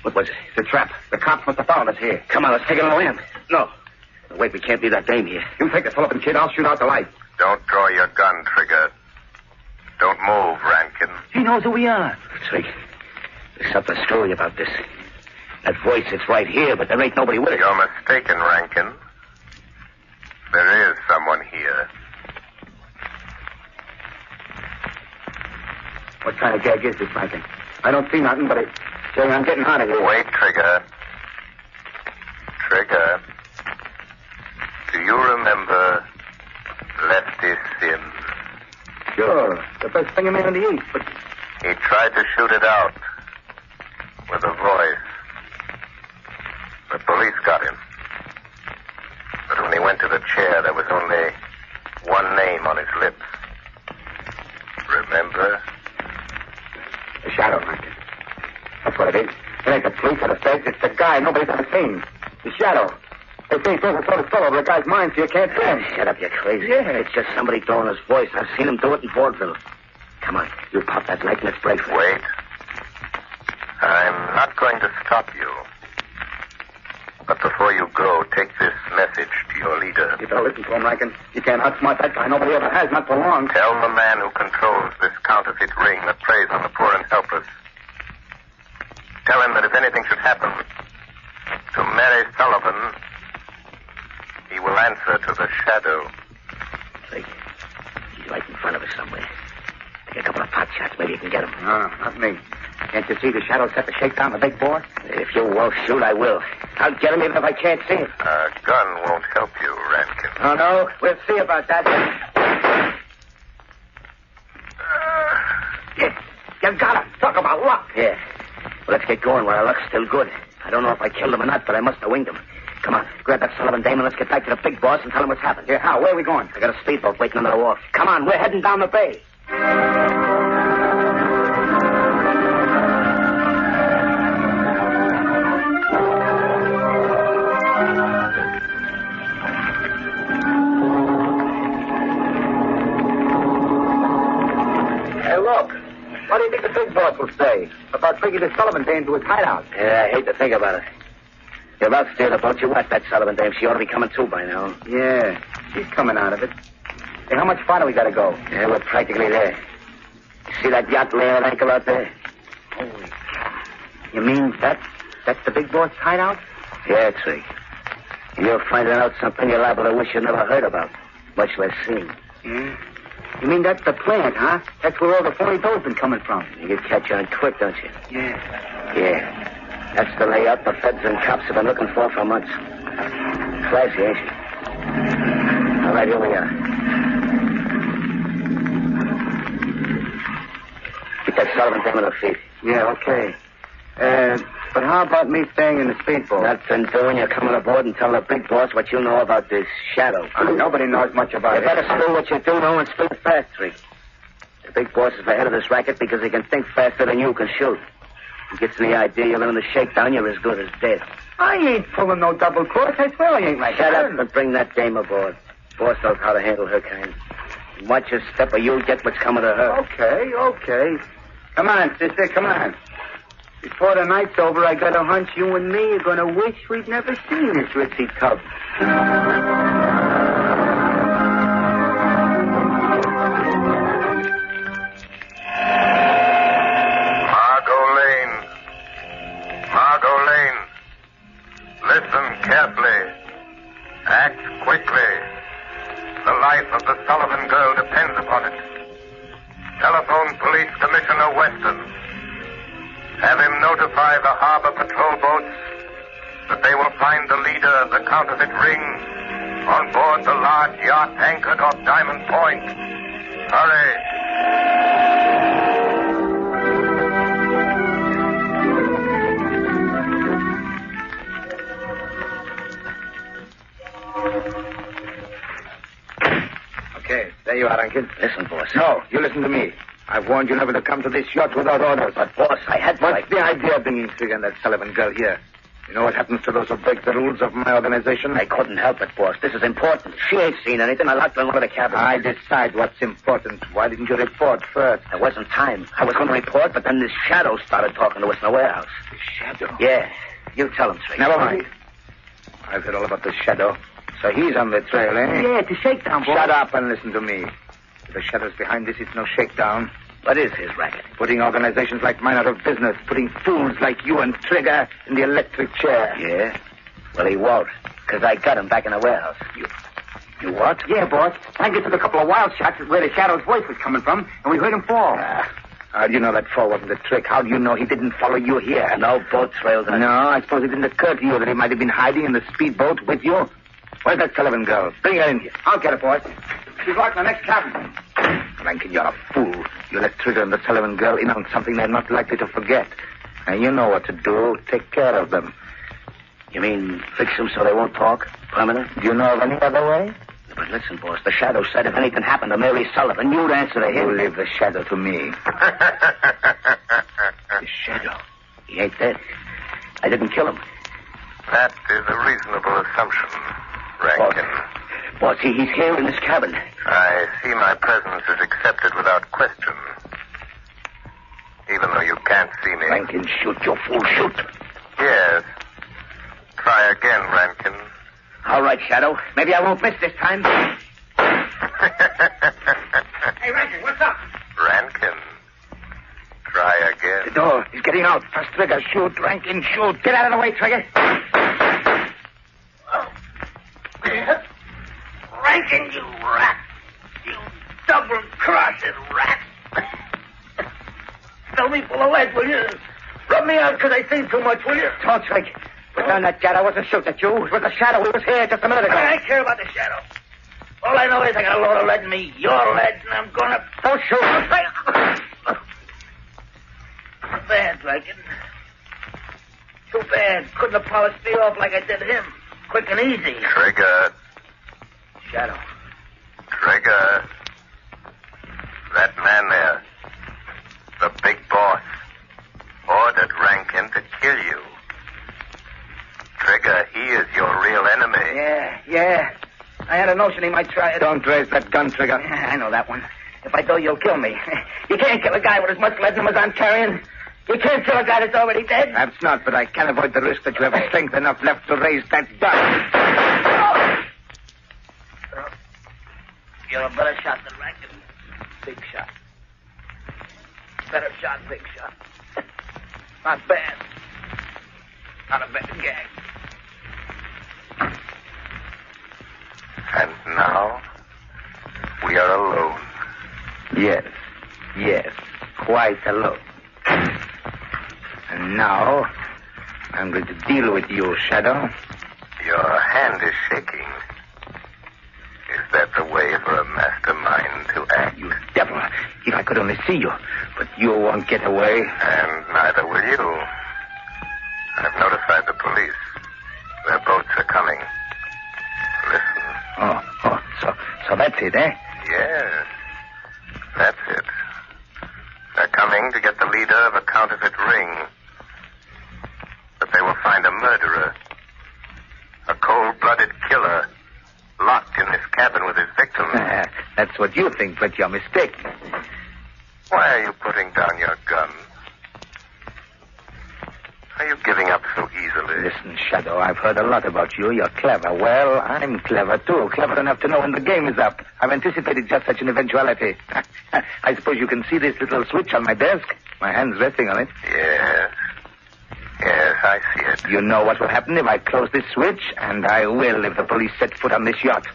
What was it? It's a trap. The cops must have followed us here. Come on, let's take it on the lamp. No. Wait, we can't leave that dame here. You take the Sullivan kid. I'll shoot out the light. Don't draw your gun, Trigger. Don't move, Rankin. He knows who we are. Trig, there's something screwy about this. That voice, it's right here, but there ain't nobody with it. You're mistaken, Rankin. There is someone here. What kind of gag is this, Rankin? I don't see nothing, but I'm getting out of here. Wait, Trigger. Trigger. Do you remember Lefty Sims? Sure. The best singer man in the East, but... He tried to shoot it out with a voice. The police got him. But when he went to the chair, there was only one name on his lips. Remember? The Shadow, Rankin. That's what it is. It ain't the police or the feds. It's the guy nobody's ever seen. The Shadow. They say he throws a sort of spell over the guy's mind so you can't see him. Shut up, you're crazy. Yeah. It's just somebody throwing his voice. I've seen him do it in vaudeville. Come on, you pop that light and let's break for it. Wait. I'm not going to stop you. But before you go, take this message to your leader. You better listen to him, Rankin. You can't outsmart that guy. Nobody ever has, not for long. Tell the man who controls this counterfeit ring that preys on the poor and helpless. Tell him that if anything should happen to Mary Sullivan, he will answer to the Shadow. Think. He's right in front of us somewhere. Take a couple of pot shots. Maybe you can get him. No, not me. Can't you see the Shadow set to shake down the big boss? If you won't shoot, I will. I'll get him even if I can't see him. A gun won't help you, Rankin. Oh, no? We'll see about that. You got him. Talk about luck. Yeah. Well, let's get going while our luck's still good. I don't know if I killed him or not, but I must have winged him. Come on, grab that Sullivan dame and let's get back to the big boss and tell him what's happened. Yeah, how? Where are we going? I got a speedboat waiting under the wharf. Come on, we're heading down the bay. Hey, look. What do you think the big boss will say about bringing the Sullivan dame to his hideout? Yeah, I hate to think about it. You're about to steer the boat. You watch that Sullivan dame. She ought to be coming too by now. Yeah, she's coming out of it. Hey, how much farther we got to go? Yeah, we're practically there. You see that yacht laying at anchor out there? Holy cow. You mean that's the big boss hideout? Yeah, Trig. You're finding out something you're liable to wish you never heard about, much less seen. Yeah? You mean that's the plant, huh? That's where all the phony dough's been coming from. You can catch on quick, don't you? Yeah. Yeah. That's the layout the feds and cops have been looking for months. Flashy, ain't she? All right, here we are. Get that Sullivan dame on her feet. Yeah, okay. But how about me staying in the speedboat? Nothing doing. You're coming aboard and tell the big boss what you know about this shadow. Nobody knows much about You it. better spill what you do know and spill it fast, Trig. The big boss is the head of this racket because he can think faster than you can shoot. He gets the idea you learn the shakedown, you're as good as dead. I ain't pulling no double cross. I swear I ain't like Shut that. up and bring that dame aboard. Boss knows how to handle her kind. And watch your step or you'll get what's coming to her. Okay. Come on, sister, come on. Before the night's over, I got a hunch you and me are going to wish we'd never seen this ritzy cub. Margot Lane. Listen carefully. Act quickly. The life of the Sullivan girl depends upon it. Telephone Police Commissioner Weston. Have him notify the harbor patrol boats that they will find the leader of the counterfeit ring on board the large yacht anchored off Diamond Point. Hurry. Okay, there you are, Rankin. Listen, boss. No, you listen to me. I've warned you never to come to this yacht without orders. But, boss, I had... What's the idea of bringing Trig and that Sullivan girl here? You know what happens to those who break the rules of my organization? I couldn't help it, boss. This is important. She ain't seen anything. I locked her in one of the cabins. I decide what's important. Why didn't you report first? There wasn't time. I was going to report, but then this shadow started talking to us in the warehouse. The shadow? Yeah. You tell him, Trig. Never mind. I've heard all about the shadow. So he's on the trail, eh? Yeah, it's a shakedown, boss. Shut up and listen to me. If the shadow's behind this, it's no shakedown. What is his racket? Putting organizations like mine out of business. Putting fools like you and Trigger in the electric chair. Yeah? Well, he won't, because I got him back in the warehouse. You what? Yeah, boss. I took a couple of wild shots at where the shadow's voice was coming from, and we heard him fall. How do you know that fall wasn't a trick? How do you know he didn't follow you here? No boat trails. No, I suppose it didn't occur to you that he might have been hiding in the speedboat with you? Where's that Sullivan girl? Bring her in here. I'll get it, boss. She's locked in the next cabin. Rankin, you're a fool. You let Trigger and the Sullivan girl in on something they're not likely to forget. And you know what to do. Take care of them. You mean fix them so they won't talk? Permanent? Do you know of any other way? But listen, boss, the shadow said if anything happened to Mary Sullivan, you'd answer to him. You leave the shadow to me. The shadow? He ain't dead. I didn't kill him. That is a reasonable assumption, Rankin. Boss, he's here in this cabin. I see my presence is accepted without question. Even though you can't see me. Rankin, shoot, you fool, shoot. Yes. Try again, Rankin. All right, Shadow. Maybe I won't miss this time. Hey, Rankin, what's up? Rankin. Try again. The door. He's getting out. First Trigger. Shoot, Rankin, shoot. Get out of the way, Trigger. Rankin, you rat. You double-crossing rat. Fill me full of lead, will you? Rub me out because I seen too much, will you? Don't, Trig. Put down that gun. I wasn't shooting at you. It was the shadow. He was here just a minute ago. I don't care about the shadow. All I know is I got a load of lead in me, your lead, and I'm gonna... Don't shoot. Not bad, Draken. Too bad. Couldn't have polished me off like I did him. Quick and easy. Trigger. Shadow. Trigger. That man there, the big boss, ordered Rankin to kill you. Trigger, he is your real enemy. Yeah. I had a notion he might try it. Don't raise that gun, Trigger. I know that one. If I do, you'll kill me. You can't kill a guy with as much lead in him as I'm carrying. You can't kill a guy that's already dead. Perhaps not, but I can't avoid the risk that you have strength enough left to raise that gun. You're a better shot than Rankin. Big shot. Better shot, big shot. Not bad. Not a bad gag. And now, we are alone. Yes, quite alone. And now, I'm going to deal with you, Shadow. Your hand is shaking. Is that the way for a mastermind to act? You devil, if I could only see you. But you won't get away. And neither will you. I've notified the police. Their boats are coming. Listen. Oh, so that's it, eh? Yes, that's it. They're coming to get the leader of a counterfeit ring. But they will find a murderer. A cold-blooded killer. Locked in this cabin with his victims. That's what you think, but you're mistaken. Why are you putting down your gun? Are you giving up so easily? Listen, Shadow, I've heard a lot about you. You're clever. Well, I'm clever, too. Clever enough to know when the game is up. I've anticipated just such an eventuality. I suppose you can see this little switch on my desk? My hand's resting on it. Yes, I see it. You know what will happen if I close this switch? And I will if the police set foot on this yacht.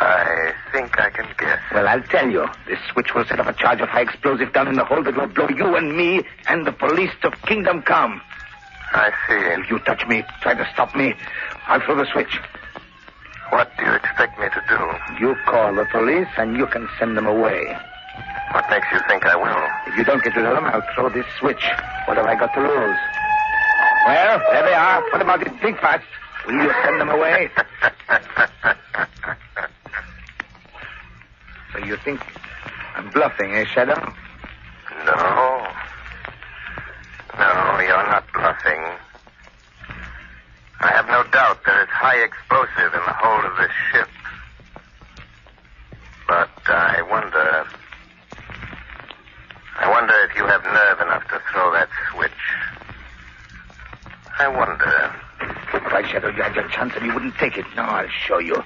I think I can guess. Well, I'll tell you. This switch will set up a charge of high explosive down in the hold that will blow you and me and the police to Kingdom Come. I see. If you touch me, try to stop me, I'll throw the switch. What do you expect me to do? You call the police and you can send them away. What makes you think I will? If you don't get rid of them, I'll throw this switch. What have I got to lose? Well, there they are. What about it? Think fast. Will you send them away? So you think I'm bluffing, eh, Shadow? No. No, you're not bluffing. I have no doubt there is high explosive in the hold of this ship. But I wonder if you have nerve enough to throw that switch. I wonder. If I, Shadow, you had your chance and you wouldn't take it. No, I'll show you.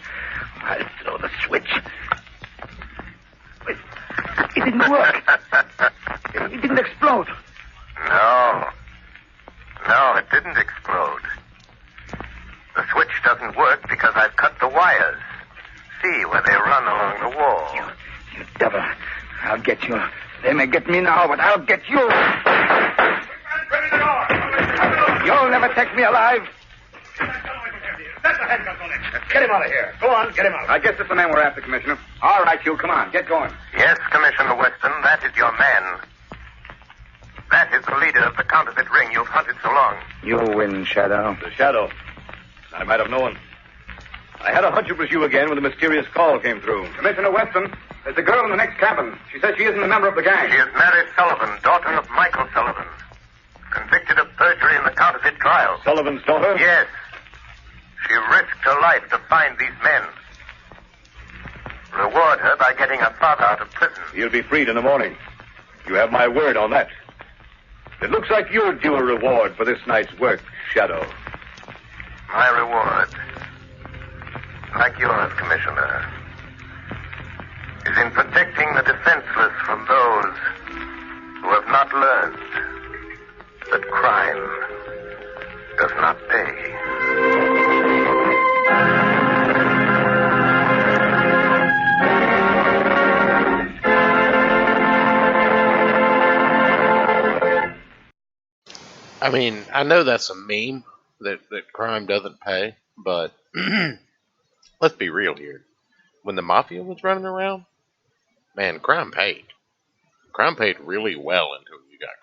I'll throw the switch. It didn't work. It didn't explode. No, it didn't explode. The switch doesn't work because I've cut the wires. See where they run along the wall. You devil. I'll get you. They may get me now, but I'll get you. You'll never take me alive. Get him out of here. Go on, get him out. I guess it's the man we're after, Commissioner. All right, you, come on, get going. Yes, Commissioner Weston, that is your man. That is the leader of the counterfeit ring you've hunted so long. You win, Shadow. The Shadow. I might have known. I had a hunch it was you again when the mysterious call came through. Commissioner Weston, there's a girl in the next cabin. She says she isn't a member of the gang. She is Mary Sullivan, daughter of Michael Sullivan. Convicted of perjury in the counterfeit trial. Sullivan's daughter? Yes. She risked her life to find these men. Reward her by getting her father out of prison. He'll be freed in the morning. You have my word on that. It looks like you're due a reward for this night's work, Shadow. My reward, like yours, Commissioner, is in protecting the defenseless from those who have not learned that crime does not pay. I mean, I know that's a meme that crime doesn't pay, but let's be real here. when the mafia was running around, man, crime paid. Crime paid really well until you got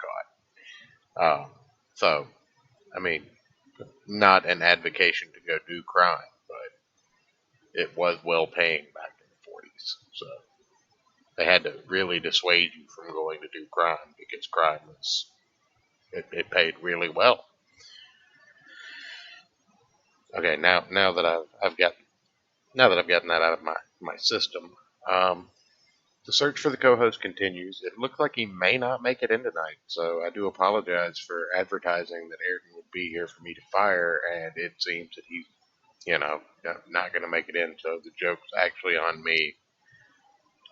caught. So, I mean, not an advocation to go do crime, but it was well paying back in the 40s. So they had to really dissuade you from going to do crime because crime was, it paid really well. Okay, now that I've gotten that out of my system, the search for the co-host continues. It looks like he may not make it in tonight, so I do apologize for advertising that Ayrton would be here for me to fire, and it seems that he's, not going to make it in, so the joke's actually on me.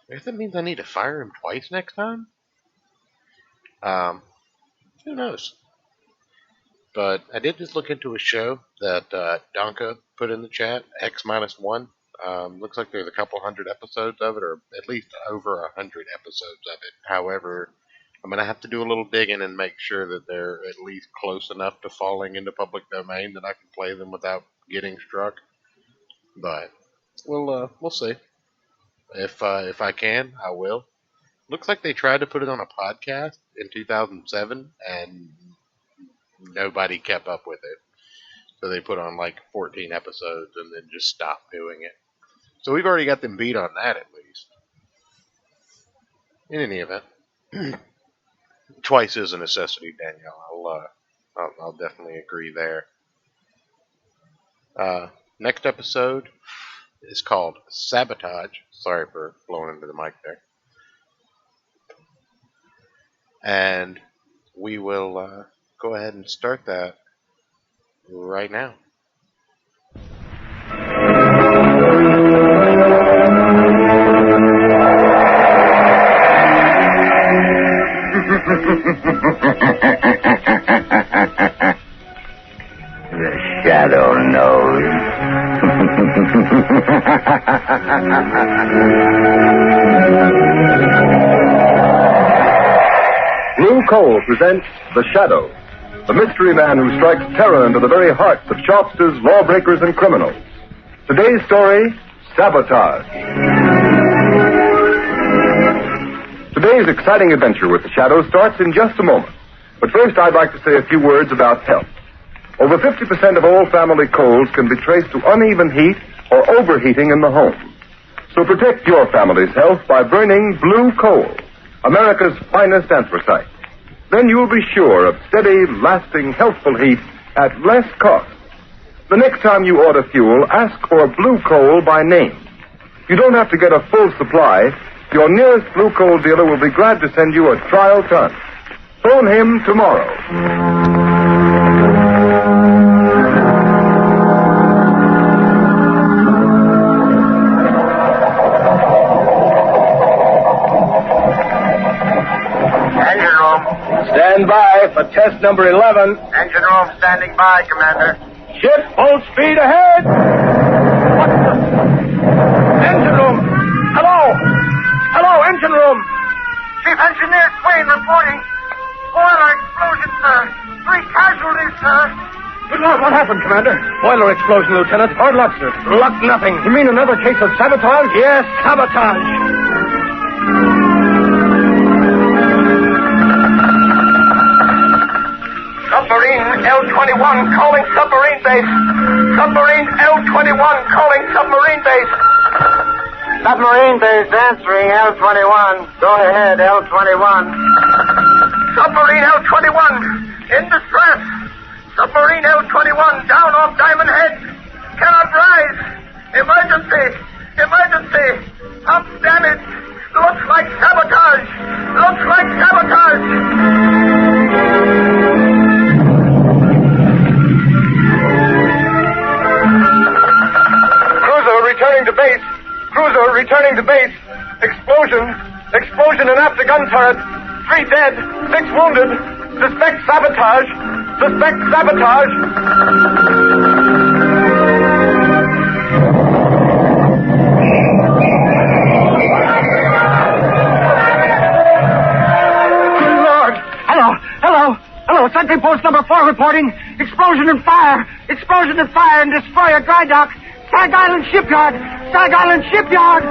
If that means I need to fire him twice next time? Who knows? But I did just look into a show that Donka put in the chat, X-1. Looks like there's a couple hundred episodes of it, or at least over 100 episodes of it. However, I'm going to have to do a little digging and make sure that they're at least close enough to falling into public domain that I can play them without getting struck. But we'll see. If I can, I will. Looks like they tried to put it on a podcast in 2007, and nobody kept up with it. So they put on like 14 episodes and then just stopped doing it. So we've already got them beat on that at least. In any event, twice is a necessity, Danielle. I'll definitely agree there. Next episode is called Sabotage. Sorry for blowing into the mic there. And we will go ahead and start that right now. The shadow knows. Blue Coal presents The Shadow, the mystery man who strikes terror into the very hearts of shopsters, lawbreakers, and criminals. Today's story, Sabotage. Today's exciting adventure with The Shadow starts in just a moment. But first, I'd like to say a few words about health. Over 50% of all family colds can be traced to uneven heat or overheating in the home. So protect your family's health by burning Blue Coal, America's finest anthracite. Then you'll be sure of steady, lasting, healthful heat at less cost. The next time you order fuel, ask for Blue Coal by name. You don't have to get a full supply. Your nearest Blue Coal dealer will be glad to send you a trial ton. Phone him tomorrow. Stand by for test number 11. Engine room standing by, Commander. Ship full speed ahead. What the? Engine room. Hello. Hello, engine room. Chief Engineer Swain reporting. Boiler explosion, sir. 3 casualties, sir. Good Lord, what happened, Commander? Boiler explosion, Lieutenant. Hard luck, sir. Luck nothing. You mean another case of sabotage? Yes, sabotage. Submarine L-21 calling submarine base. Submarine L-21 calling submarine base. Submarine base answering L-21. Go ahead, L-21. Submarine L-21 in distress. Submarine L-21 down off Diamond Head. Cannot rise. Emergency. Emergency. Pump damage. Looks like sabotage. Looks like sabotage. Returning to base. Cruiser returning to base. Explosion. Explosion in after gun turret. 3 dead. 6 wounded. Suspect sabotage. Suspect sabotage. Good Lord. Hello. Sentry post number 4 reporting. Explosion and fire. Explosion and fire in destroyer dry dock. Stag Island Shipyard! Stag Island Shipyard!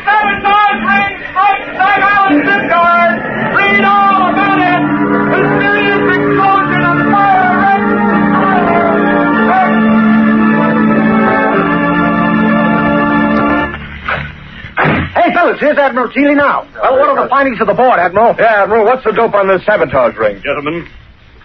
Sabotage ring! Strike Stag Island Shipyard! Read all about it! Mysterious explosion of fire! Hey, fellas, here's Admiral Keeley now. Well, what are the findings of the board, Admiral? Yeah, Admiral, what's the dope on this sabotage ring? Gentlemen,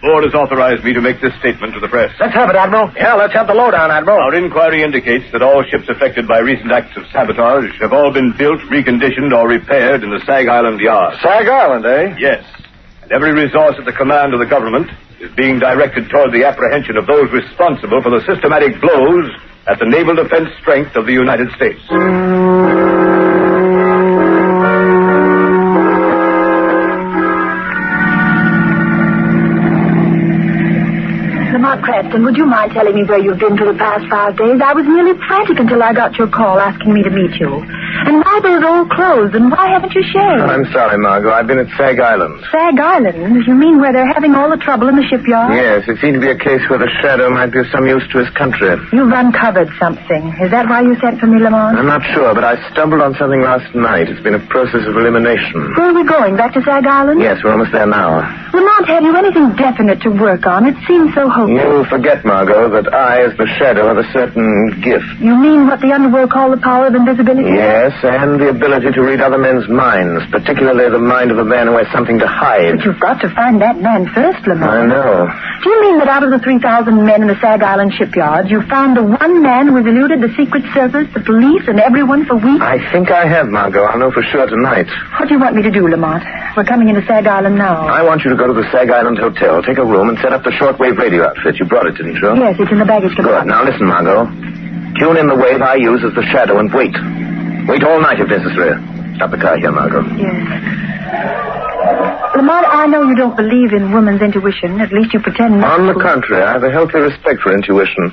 the board has authorized me to make this statement to the press. Let's have it, Admiral. Yeah, let's have the lowdown, Admiral. Our inquiry indicates that all ships affected by recent acts of sabotage have all been built, reconditioned, or repaired in the Sag Island yard. Sag Island, eh? Yes. And every resource at the command of the government is being directed toward the apprehension of those responsible for the systematic blows at the naval defense strength of the United States. Lamont Cranston, would you mind telling me where you've been for the past 5 days? I was nearly frantic until I got your call asking me to meet you. And why those old clothes, and why haven't you shaved? I'm sorry, Margot. I've been at Sag Island. Sag Island? You mean where they're having all the trouble in the shipyard? Yes, it seemed to be a case where the Shadow might be of some use to his country. You've uncovered something. Is that why you sent for me, Lamont? I'm not sure, but I stumbled on something last night. It's been a process of elimination. Where are we going? Back to Sag Island? Yes, we're almost there now. Lamont, have you anything definite to work on? It seems so hopeless. You forget, Margot, that I, as the Shadow, have a certain gift. You mean what the underworld call the power of invisibility? Yes, and the ability to read other men's minds, particularly the mind of a man who has something to hide. But you've got to find that man first, Lamont. I know. Do you mean that out of the 3,000 men in the Sag Island shipyard, you found the one man who has eluded the Secret Service, the police, and everyone for weeks? I think I have, Margot. I'll know for sure tonight. What do you want me to do, Lamont? We're coming into Sag Island now. I want you to go to the Sag Island Hotel, take a room, and set up the shortwave radio outfit. You brought it, didn't you? Yes, it's in the baggage compartment. Good. Now listen, Margot. Tune in the wave I use as the Shadow and wait. Wait all night if necessary. Stop the car here, Margot. Yes. Lamont, I know you don't believe in woman's intuition. At least you pretend not On the to. contrary, I have a healthy respect for intuition.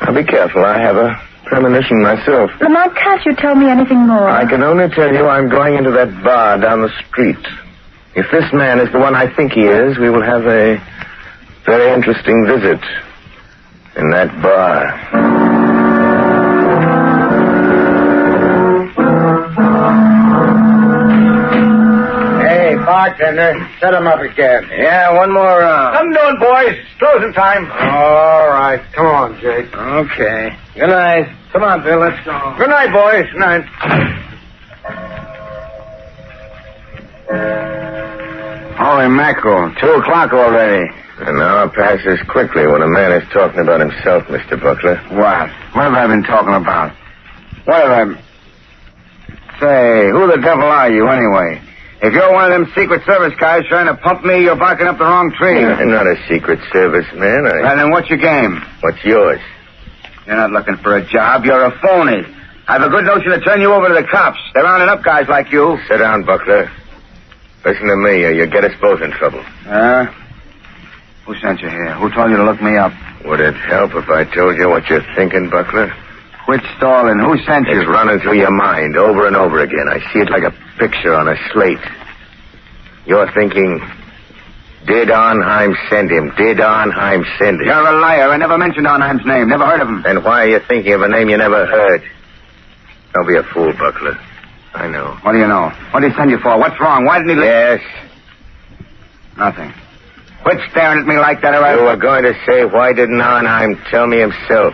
Now be careful. I have a premonition myself. Lamont, can't you tell me anything more? I can only tell you I'm going into that bar down the street. If this man is the one I think he is, we will have a very interesting visit in that bar. Bartender, set him up again. Yeah, one more round. I'm doing, boys. Closing time. All right. Come on, Jake. Okay. Good night. Come on, Bill. Let's go. Good night, boys. Good night. Holy mackerel. 2 o'clock already. An hour passes quickly when a man is talking about himself, Mr. Buckler. What? What have I been talking about? What have I... Say, who the devil are you, anyway? If you're one of them Secret Service guys trying to pump me, you're barking up the wrong tree. I'm not a Secret Service man. Well, then what's your game? What's yours? You're not looking for a job. You're a phony. I have a good notion to turn you over to the cops. They're rounding up guys like you. Sit down, Buckler. Listen to me, or you'll get us both in trouble. Who sent you here? Who told you to look me up? Would it help if I told you what you're thinking, Buckler? Quit stalling. Who sent you? It's running through your mind over and over again. I see it like a picture on a slate. You're thinking, did Arnheim send him? Did Arnheim send him? You're a liar. I never mentioned Arnheim's name. Never heard of him. Then why are you thinking of a name you never heard? Don't be a fool, Buckler. I know. What do you know? What did he send you for? What's wrong? Why didn't he... Yes. Nothing. Quit staring at me like that, or I... You were going to say, why didn't Arnheim tell me himself?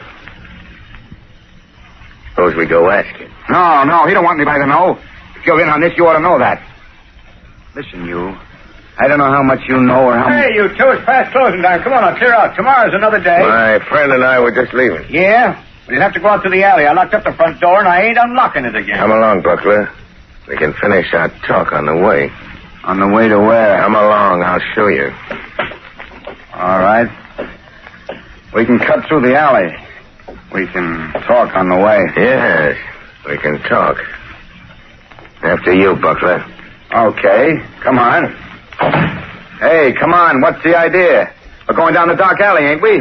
Suppose we go ask him. No, he don't want anybody to know. If you're in on this, you ought to know that. Listen, you. I don't know how much you know or how much... Hey, you two, it's past closing time. Come on, I'll clear out. Tomorrow's another day. My friend and I were just leaving. Yeah? But you'll have to go out to the alley. I locked up the front door, and I ain't unlocking it again. Come along, Buckler. We can finish our talk on the way. On the way to where? Come along, I'll show you. All right. We can cut through the alley. We can talk on the way. Yes, we can talk. After you, Buckler. Okay, come on. Hey, come on, what's the idea? We're going down the dark alley, ain't we?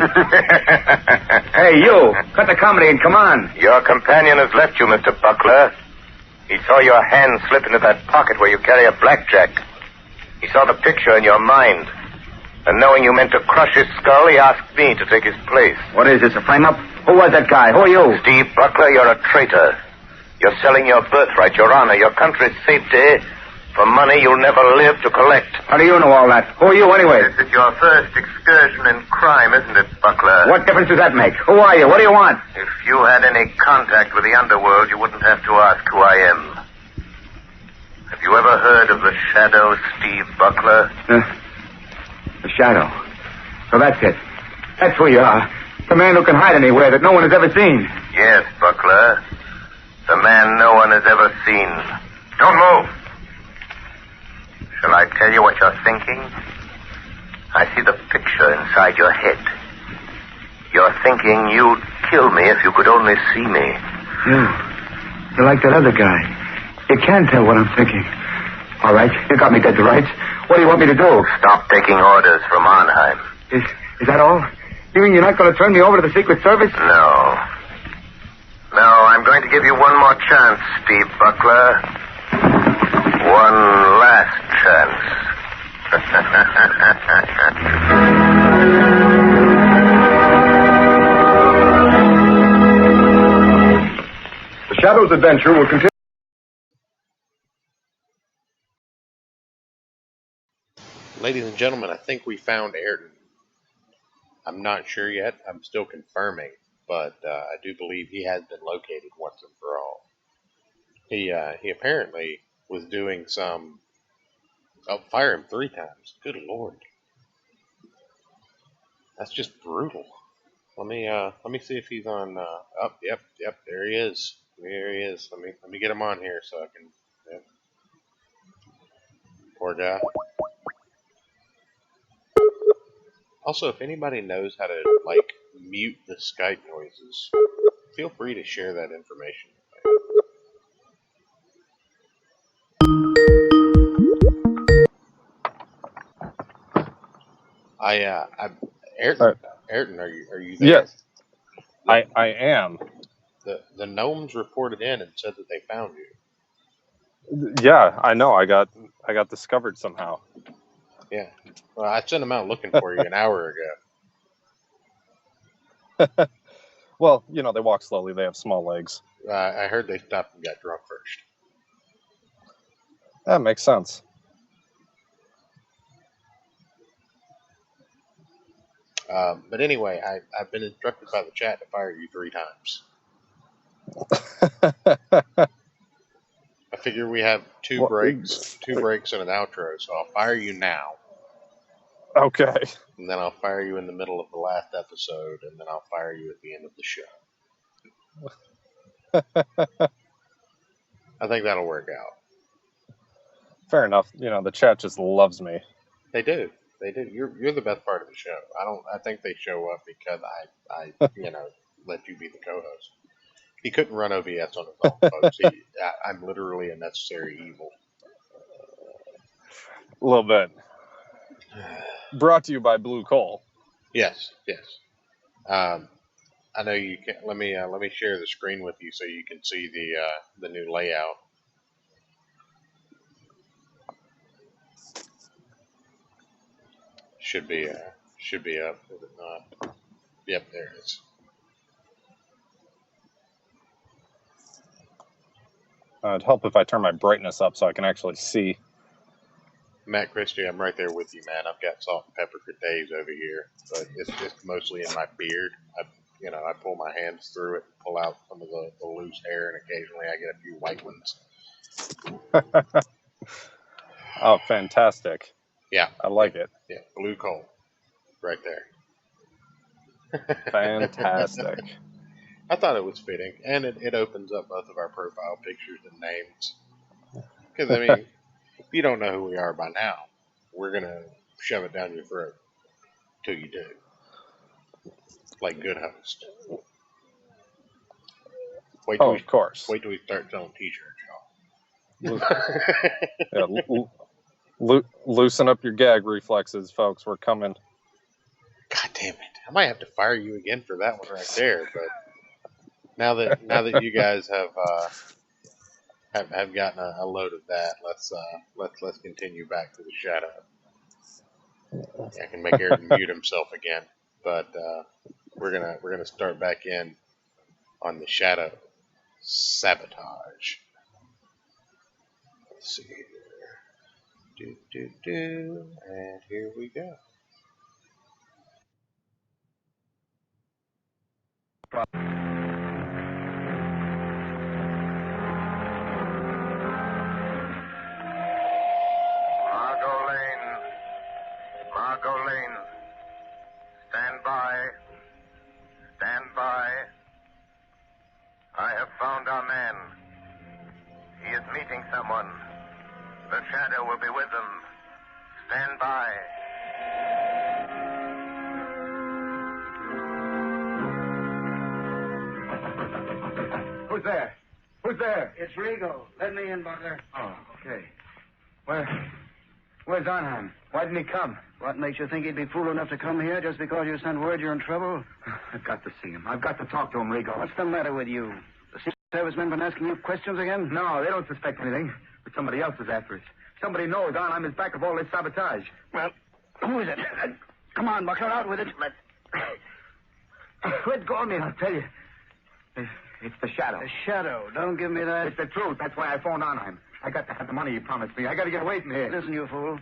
Hey, you, cut the comedy and come on. Your companion has left you, Mr. Buckler. He saw your hand slip into that pocket where you carry a blackjack. He saw the picture in your mind. And knowing you meant to crush his skull, he asked me to take his place. What is this, a frame-up? Who was that guy? Who are you? Steve Buckler, you're a traitor. You're selling your birthright, your honor, your country's safety for money you'll never live to collect. How do you know all that? Who are you, anyway? This is your first excursion in crime, isn't it, Buckler? What difference does that make? Who are you? What do you want? If you had any contact with the underworld, you wouldn't have to ask who I am. Have you ever heard of the Shadow, Steve Buckler? The Shadow. So that's it. That's who you are. The man who can hide anywhere that no one has ever seen. Yes, Buckler. The man no one has ever seen. Don't move. Shall I tell you what you're thinking? I see the picture inside your head. You're thinking you'd kill me if you could only see me. You're like that other guy. You can tell what I'm thinking. All right, you got me dead to rights. What do you want me to do? Stop taking orders from Arnheim. Is that all? You mean you're not going to turn me over to the Secret Service? No. No, I'm going to give you one more chance, Steve Buckler. One last chance. The Shadow's adventure will continue. Ladies and gentlemen, I think we found Ayrton. I'm not sure yet. I'm still confirming, but I do believe he has been located once and for all. He apparently was doing some. Oh, fire him 3 times. Good Lord, that's just brutal. Let me see if he's on. Yep. There he is. There he is. Let me get him on here so I can. Yep. Poor guy. Also, if anybody knows how to, mute the Skype noises, feel free to share that information. Ayrton, are you there? Yes, I am. The gnomes reported in and said that they found you. Yeah, I know. I got discovered somehow. Yeah. Well, I sent them out looking for you an hour ago. Well, they walk slowly. They have small legs. I heard they stopped and got drunk first. That makes sense. But anyway, I've been instructed by the chat to fire you 3 times. I figure we have two breaks and an outro, so I'll fire you now. Okay. And then I'll fire you in the middle of the last episode, and then I'll fire you at the end of the show. I think that'll work out. Fair enough. The chat just loves me. They do. You're the best part of the show. I think they show up because I let you be the co-host. He couldn't run OBS on his own, folks. I'm literally a necessary evil. A little bit. Brought to you by Blue Coal. Yes. I know you can. Let me share the screen with you so you can see the new layout. Should be up. Is it not? Yep, there it is. It'd help if I turn my brightness up so I can actually see. Matt Christie, I'm right there with you, man. I've got salt and pepper for days over here, but it's just mostly in my beard. I pull my hands through it and pull out some of the loose hair, and occasionally I get a few white ones. Oh, fantastic. Yeah. I like it. Yeah, Blue Coal. Right there. Fantastic. I thought it was fitting, and it opens up both of our profile pictures and names. Because, if you don't know who we are by now, we're going to shove it down your throat till you do. Like good host. Of course. Wait till we start selling t-shirts, Yeah, y'all. loosen up your gag reflexes, folks. We're coming. God damn it. I might have to fire you again for that one right there, but now that you guys have have gotten a load of that. Let's continue back to the shadow. I can make Ayrton mute himself again, but we're gonna start back in on the shadow sabotage. Let's see here. And here we go. Margot Lane. Stand by. Stand by. I have found our man. He is meeting someone. The shadow will be with them. Stand by. Who's there? Who's there? It's Rigo. Let me in, Butler. Oh, okay. Where's Arnheim? Why didn't he come? What makes you think he'd be fool enough to come here just because you sent word you're in trouble? I've got to see him. I've got to talk to him, Rigo. What's the matter with you? The Secret Service men been asking you questions again? No, they don't suspect anything. But somebody else is after us. Somebody knows Arnheim is back of all this sabotage. Well, who is it? Come on, Buckler, out with it. Let go of me, I'll tell you. It's the Shadow. The Shadow. Don't give me that. It's the truth. That's why I phoned Arnheim. I got to have the money you promised me. I got to get away from here. Listen, you fool.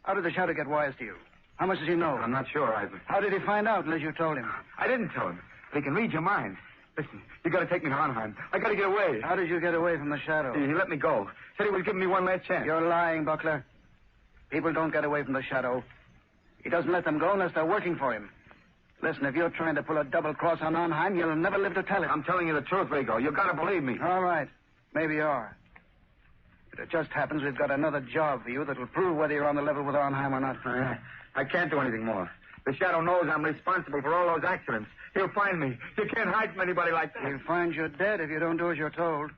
How did the Shadow get wise to you? How much does he know? I'm not sure, Ivan. How did he find out unless you told him? I didn't tell him. But he can read your mind. Listen, you got to take me to Arnheim. I got to get away. How did you get away from the Shadow? He let me go. Said he was giving me one last chance. You're lying, Buckler. People don't get away from the Shadow. He doesn't let them go unless they're working for him. Listen, if you're trying to pull a double cross on Arnheim, you'll never live to tell it. I'm telling you the truth, Rigo. You got to believe me. All right. Maybe you are. But it just happens we've got another job for you that'll prove whether you're on the level with Arnheim or not. I can't do anything more. The Shadow knows I'm responsible for all those accidents. He'll find me. You can't hide from anybody like that. He'll find you dead if you don't do as you're told.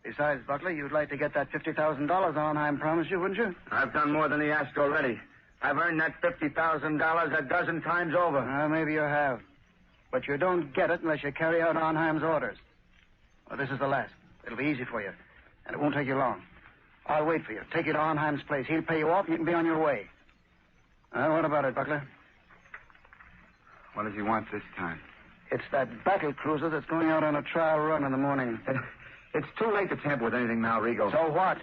Besides, Buckley, you'd like to get that $50,000 Arnheim promised you, wouldn't you? I've done more than he asked already. I've earned that $50,000 a dozen times over. Maybe you have. But you don't get it unless you carry out Arnheim's orders. Well, this is the last. It'll be easy for you. And it won't take you long. I'll wait for you. Take you to Arnheim's place. He'll pay you off and you can be on your way. What about it, Buckler? What does he want this time? It's that battle cruiser that's going out on a trial run in the morning. It's too late to tamper with anything now, Rigo. So what?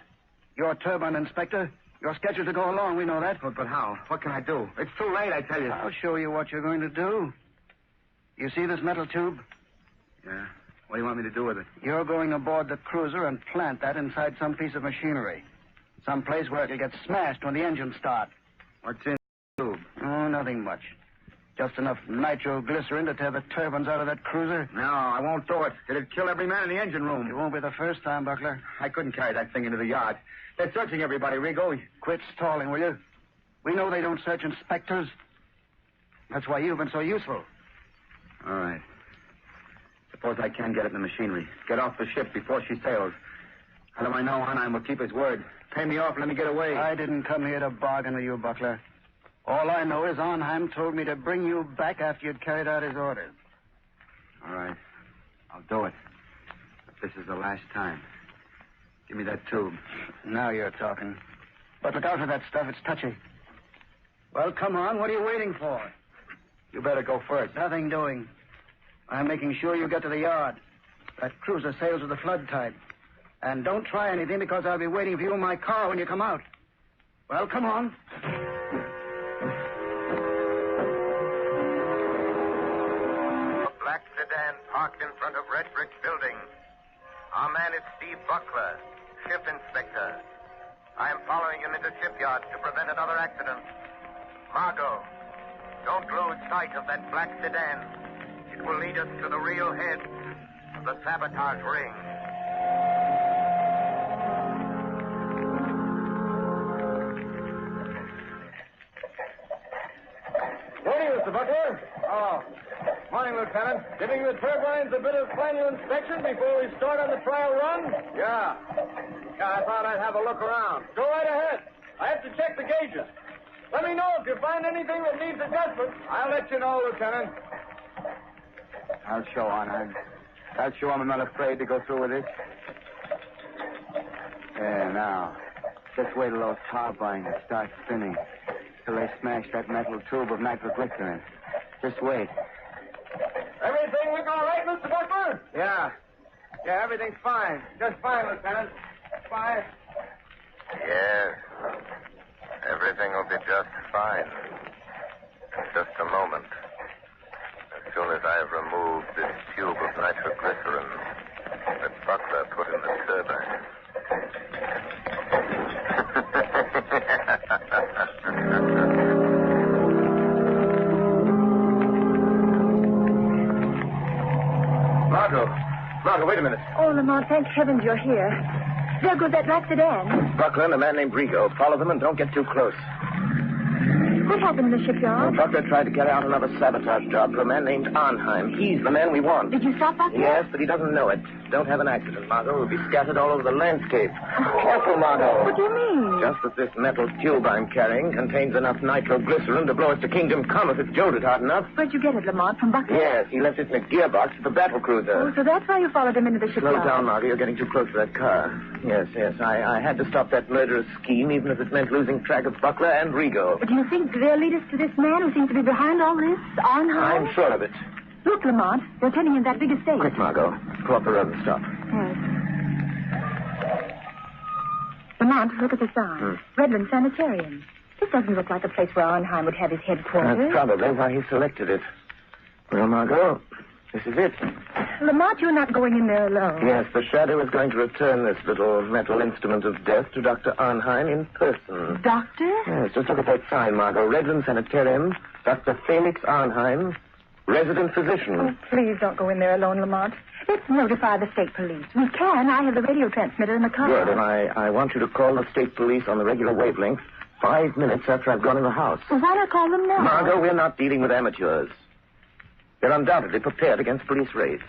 You're turbine inspector. You're scheduled to go along. We know that. But how? What can I do? It's too late, I tell you. I'll show you what you're going to do. You see this metal tube? Yeah. What do you want me to do with it? You're going aboard the cruiser and plant that inside some piece of machinery. Some place where it'll get smashed when the engines start. What's in the tube? Oh, nothing much. Just enough nitroglycerin to tear the turbines out of that cruiser. No, I won't do it. It'd kill every man in the engine room. It won't be the first time, Buckler. I couldn't carry that thing into the yard. They're searching everybody, Rigo. Quit stalling, will you? We know they don't search inspectors. That's why you've been so useful. All right. Suppose I can get it in the machinery. Get off the ship before she sails. How do I know Arnheim will keep his word? Pay me off and let me get away. I didn't come here to bargain with you, Buckler. All I know is Arnheim told me to bring you back after you'd carried out his orders. All right. I'll do it. But this is the last time. Give me that tube. Now you're talking. But look out for that stuff. It's touchy. Well, come on. What are you waiting for? You better go first. Nothing doing. I'm making sure you get to the yard. That cruiser sails with the flood tide. And don't try anything because I'll be waiting for you in my car when you come out. Well, come on. A black sedan parked in front of Red Brick Building. Our man is Steve Buckler, ship inspector. I am following him into shipyard to prevent another accident. Margot, don't lose sight of that black sedan. It will lead us to the real head of the sabotage ring. Morning, Mr. Butler. Oh, morning, Lieutenant. Giving the turbines a bit of final inspection before we start on the trial run? Yeah, I thought I'd have a look around. Go right ahead. I have to check the gauges. Let me know if you find anything that needs adjustment. I'll let you know, Lieutenant. I'll show Arnheim. I'll show him I'm not afraid to go through with this. There, now. Just wait till those turbines start spinning. Till they smash that metal tube of nitroglycerin. Just wait. Everything looking all right, Mr. Buckler? Yeah. Yeah, everything's fine. Just fine, Lieutenant. Fine. Yes. Everything will be just fine. In just a moment. As soon as I have removed this tube of nitroglycerin that Buckler put in the turbine. Margot, wait a minute. Oh, Lamont, thank heavens you're here. There goes that black sedan. Buckler and a man named Rigo. Follow them and don't get too close. What happened in the shipyard? Buckler tried to carry out another sabotage job for a man named Arnheim. He's the man we want. Did you stop Buckler? Yes, but he doesn't know it. Don't have an accident, Margot. We'll be scattered all over the landscape. Careful, Margot. What do you mean? Just that this metal tube I'm carrying contains enough nitroglycerin to blow us to Kingdom Come if it's jolted hard enough. Where'd you get it, Lamont? From Buckler? Yes, he left it in a gearbox at the battle cruiser. Oh, so that's why you followed him into the shipyard. Slow down, Margot. You're getting too close to that car. Yes. I had to stop that murderous scheme, even if it meant losing track of Buckler and Rigo. But do you think they'll lead us to this man who seems to be behind all this, Arnheim? I'm sure of it. Look, Lamont, they're turning in that big estate. Quick, Margot. Pull up the road and stop. Yes. Lamont, look at the sign. Redland Sanitarium. This doesn't look like a place where Arnheim would have his headquarters. That's probably why he selected it. Well, Margot, this is it. Lamont, you're not going in there alone. Yes, the Shadow is going to return this little metal instrument of death to Dr. Arnheim in person. Doctor? Yes, just look at that sign, Margot. Redland Sanitarium, Dr. Felix Arnheim, resident physician. Oh, please don't go in there alone, Lamont. Let's notify the state police. We can. I have the radio transmitter in the car. Good, and I want you to call the state police on the regular wavelength 5 minutes after I've gone in the house. Well, why not call them now? Margot, we're not dealing with amateurs. They're undoubtedly prepared against police raids.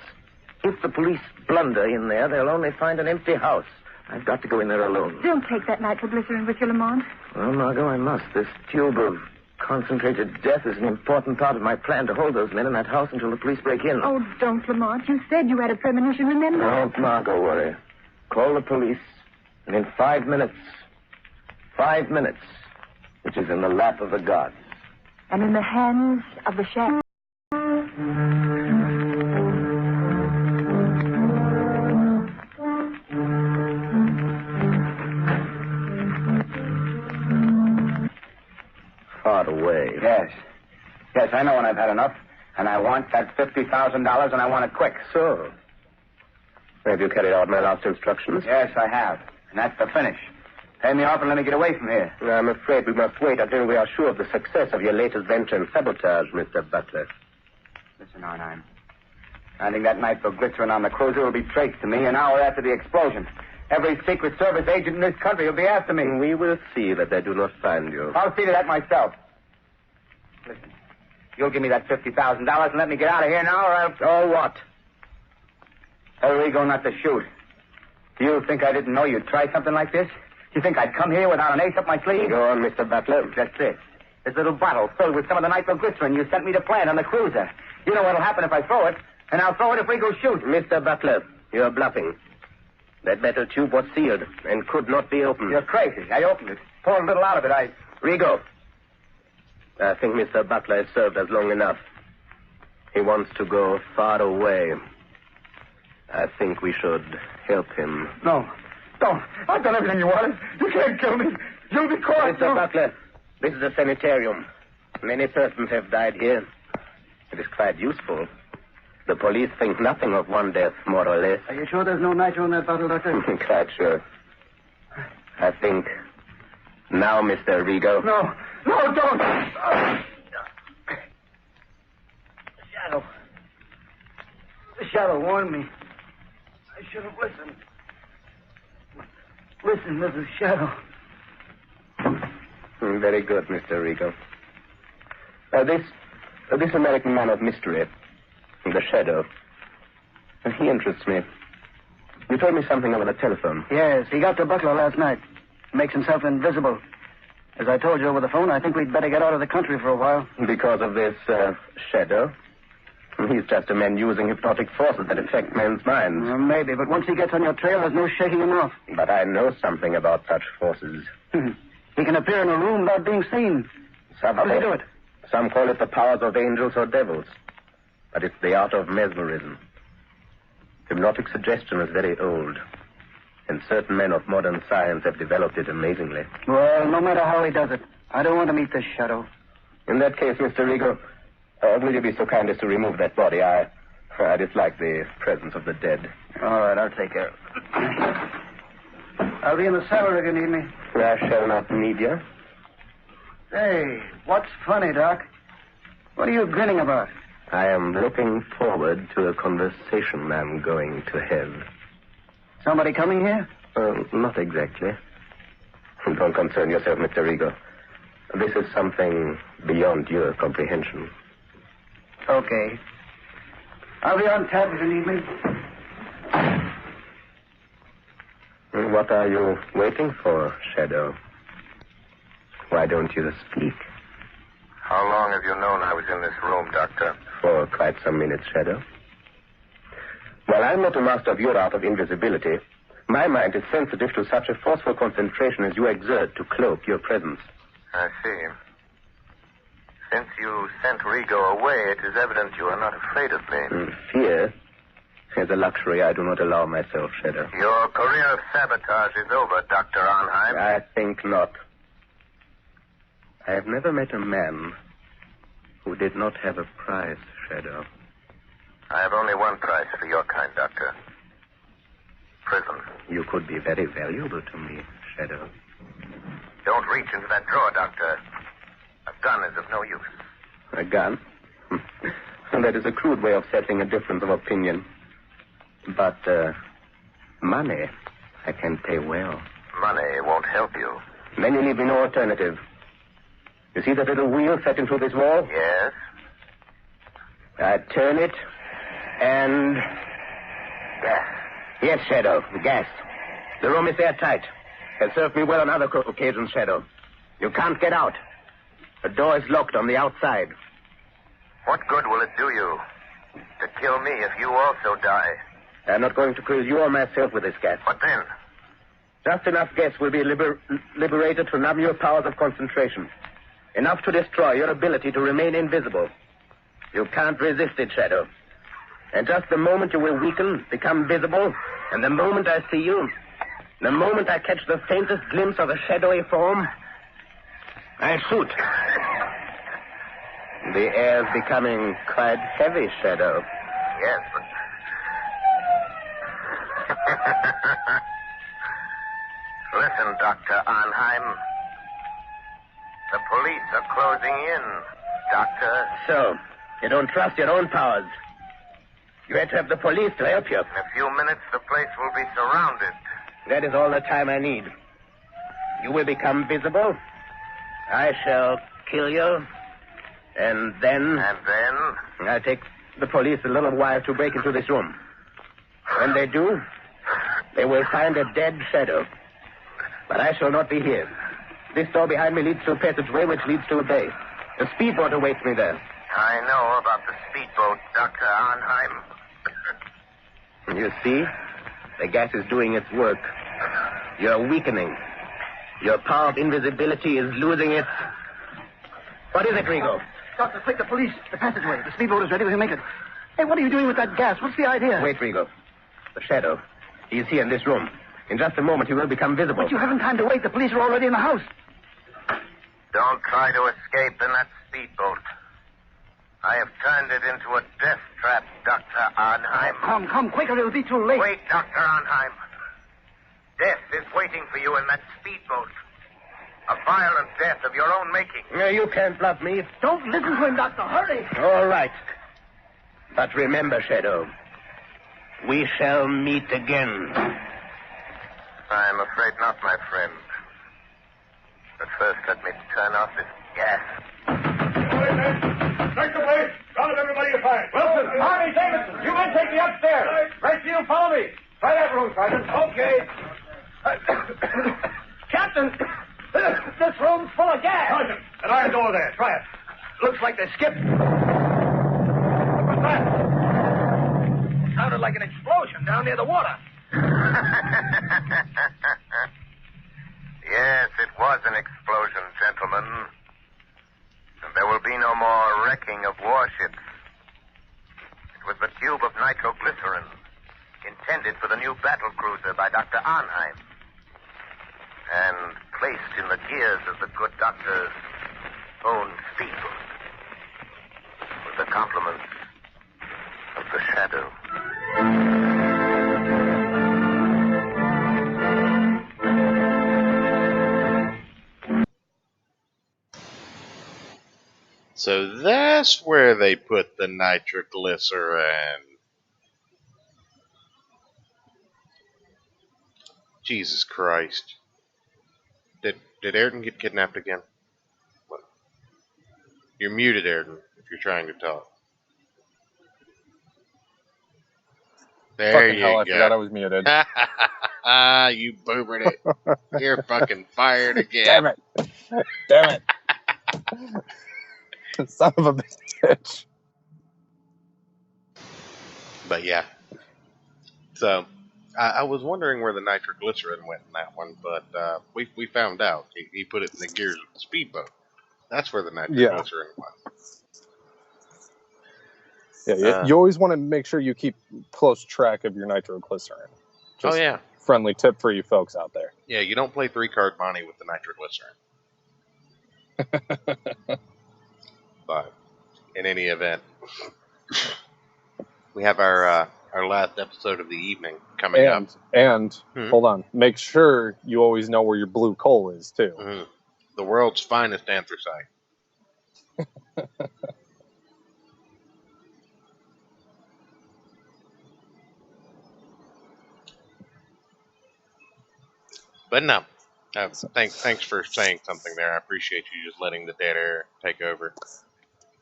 If the police blunder in there, they'll only find an empty house. I've got to go in there alone. Don't take that nitroglycerin with you, Lamont. Well, Margot, I must. This tube of concentrated death is an important part of my plan to hold those men in that house until the police break in. Oh, don't, Lamont. You said you had a premonition, remember? Don't, Margot, worry. Call the police, and in 5 minutes, which is in the lap of the gods. And in the hands of the shadow. Far away. Yes, I know when I've had enough. And I want that $50,000, and I want it quick. So, have you carried out my last instructions? Yes, I have. And that's the finish. Pay me off and let me get away from here. I'm afraid we must wait until we are sure of the success of your latest venture in sabotage, Mr. Butler. Listen, Arnheim. Finding that nitroglycerin on the cruiser will be traced to me an hour after the explosion. Every Secret Service agent in this country will be after me. We will see that they do not find you. I'll see to that myself. Listen, you'll give me that $50,000 and let me get out of here now, or I'll... Oh, what? Tell Rigo not to shoot. Do you think I didn't know you'd try something like this? Do you think I'd come here without an ace up my sleeve? Go on, Mr. Butler. That's it. This little bottle filled with some of the nitroglycerin you sent me to plant on the cruiser. You know what'll happen if I throw it, and I'll throw it if Rigo shoots. Mr. Butler, you're bluffing. That metal tube was sealed and could not be opened. You're crazy. I opened it. Poured a little out of it. Rigo, I think Mr. Butler has served us long enough. He wants to go far away. I think we should help him. No. Don't. I've done everything you wanted. You can't kill me. You'll be caught. Mr. Butler, this is a sanitarium. Many persons have died here. It is quite useful. The police think nothing of one death, more or less. Are you sure there's no nitro in that bottle, Doctor? Quite sure. I think now, Mr. Rigo. No, don't. The shadow warned me. I should have listened. Listen, Mrs. Shadow. Very good, Mr. Rigo. This American man of mystery, the Shadow, he interests me. You told me something over the telephone. Yes, he got to Buckler last night. Makes himself invisible. As I told you over the phone, I think we'd better get out of the country for a while. Because of this Shadow? He's just a man using hypnotic forces that affect men's minds. Well, maybe, but once he gets on your trail, there's no shaking him off. But I know something about such forces. He can appear in a room without being seen. How does he do it? Some call it the powers of angels or devils. But it's the art of mesmerism. Hypnotic suggestion is very old. And certain men of modern science have developed it amazingly. Well, no matter how he does it, I don't want to meet this shadow. In that case, Mr. Rigo, will you be so kind as to remove that body? I dislike the presence of the dead. All right, I'll take care of it. I'll be in the cellar if you need me. I shall not need you. Hey, what's funny, Doc? What are you grinning about? I am looking forward to a conversation I'm going to have. Somebody coming here? Not exactly. Don't concern yourself, Mr. Rigo. This is something beyond your comprehension. Okay. I'll be on tap if you need me. What are you waiting for, Shadow? Why don't you speak? How long have you known I was in this room, Doctor? For quite some minutes, Shadow. While I'm not a master of your art of invisibility, my mind is sensitive to such a forceful concentration as you exert to cloak your presence. I see. Since you sent Rigo away, it is evident you are not afraid of me. Fear is a luxury I do not allow myself, Shadow. Your career of sabotage is over, Dr. Arnheim. I think not. I have never met a man who did not have a price, Shadow. I have only one price for your kind, Doctor. Prison. You could be very valuable to me, Shadow. Don't reach into that drawer, Doctor. A gun is of no use. A gun? That is a crude way of settling a difference of opinion. But, money, I can pay well. Money won't help you. Then you leave me no alternative. You see that little wheel set into this wall? Yes. I turn it, and... Gas. Yes, Shadow, gas. The room is airtight. Has served me well on other occasions, Shadow. You can't get out. The door is locked on the outside. What good will it do you to kill me if you also die? I'm not going to kill you or myself with this gas. What then? Just enough gas will be liberated to numb your powers of concentration. Enough to destroy your ability to remain invisible. You can't resist it, Shadow. And just the moment you will weaken, become visible, and the moment I see you, the moment I catch the faintest glimpse of a shadowy form, I shoot. The air's becoming quite heavy, Shadow. Yes, but... Listen, Dr. Arnheim. The police are closing in, Doctor. So, you don't trust your own powers. You had to have the police to help you. In a few minutes, the place will be surrounded. That is all the time I need. You will become visible. I shall kill you. And then... And then? I'll take the police a little while to break into this room. When they do, they will find a dead Shadow. But I shall not be here. This door behind me leads to a passageway which leads to a bay. The speedboat awaits me there. I know about the speedboat, Dr. Arnheim. You see? The gas is doing its work. You're weakening. Your power of invisibility is losing its... What is it, Rigo? Doctor, take the police. The passageway. The speedboat is ready. We can make it. Hey, what are you doing with that gas? What's the idea? Wait, Rigo. The Shadow. He is here in this room. In just a moment, he will become visible. But you haven't time to wait. The police are already in the house. Don't try to escape in that speedboat. I have turned it into a death trap, Dr. Arnheim. Oh, come, quicker. It'll be too late. Wait, Dr. Arnheim. Death is waiting for you in that speedboat. A violent death of your own making. No, you can't bluff me. Don't listen to him, Doctor. Hurry. All right. But remember, Shadow, we shall meet again. I'm afraid not, my friend. But first, let me turn off this gas. Take the place. Round up everybody you find. Wilson, Harvey, Davidson, you men take me upstairs. Redfield, follow me. Try that room, Sergeant. Okay. Captain, this room's full of gas. Sergeant, an iron door there. Try it. Looks like they skipped. that? Sounded like an explosion down near the water. Yes, it was an explosion, gentlemen. And there will be no more wrecking of warships. It was the tube of nitroglycerin intended for the new battle cruiser by Dr. Arnheim and placed in the gears of the good doctor's own speedboat with the compliments of the Shadow. So that's where they put the nitroglycerin. Jesus Christ. Did Ayrton get kidnapped again? What? You're muted, Ayrton, if you're trying to talk. There Fucking you hell, I go. forgot I was muted. You boobered it. You're fucking fired again. Damn it. Damn it. Son of a bitch. But yeah. So, I was wondering where the nitroglycerin went in that one, but we found out. He put it in the gears of the speedboat. That's where the nitroglycerin went. Yeah, you always want to make sure you keep close track of your nitroglycerin. Just yeah. Friendly tip for you folks out there. Yeah, you don't play 3-card Monty with the nitroglycerin. But in any event, we have our last episode of the evening coming up. And hold on, make sure you always know where your blue coal is too. Mm-hmm. The world's finest anthracite. But no, thanks for saying something there. I appreciate you just letting the dead air take over.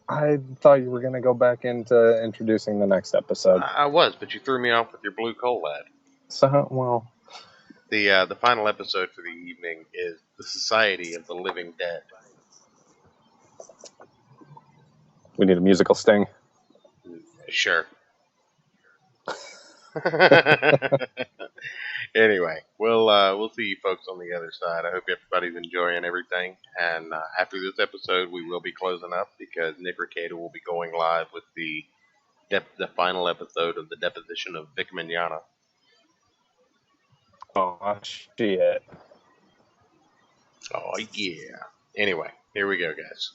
I thought you were going to go back into introducing the next episode. I was, but you threw me off with your blue coal ad. So, well... The final episode for the evening is The Society of the Living Dead. We need a musical sting. Sure. Anyway, we'll see you folks on the other side. I hope everybody's enjoying everything. And after this episode, we will be closing up because Nick Recato will be going live with the final episode of the deposition of Vic Mignogna. Oh, shit. Oh, yeah. Anyway, here we go, guys.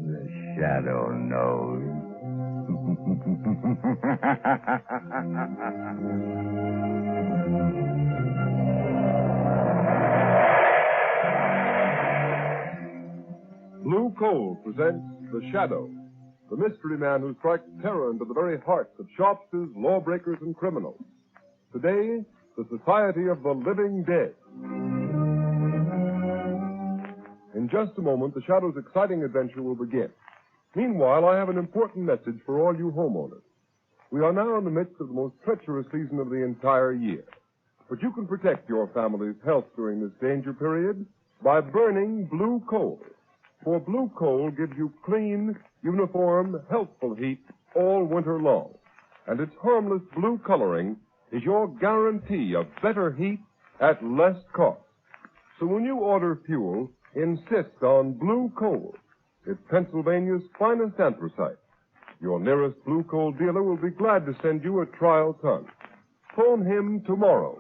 The Shadow knows. Blue Coal presents The Shadow, the mystery man who strikes terror into the very hearts of shopsters, lawbreakers, and criminals. Today, the Society of the Living Dead. In just a moment, the Shadow's exciting adventure will begin. Meanwhile, I have an important message for all you homeowners. We are now in the midst of the most treacherous season of the entire year. But you can protect your family's health during this danger period by burning blue coal. For blue coal gives you clean, uniform, healthful heat all winter long. And its harmless blue coloring is your guarantee of better heat at less cost. So when you order fuel, insist on blue coal. It's Pennsylvania's finest anthracite. Your nearest blue coal dealer will be glad to send you a trial ton. Phone him tomorrow.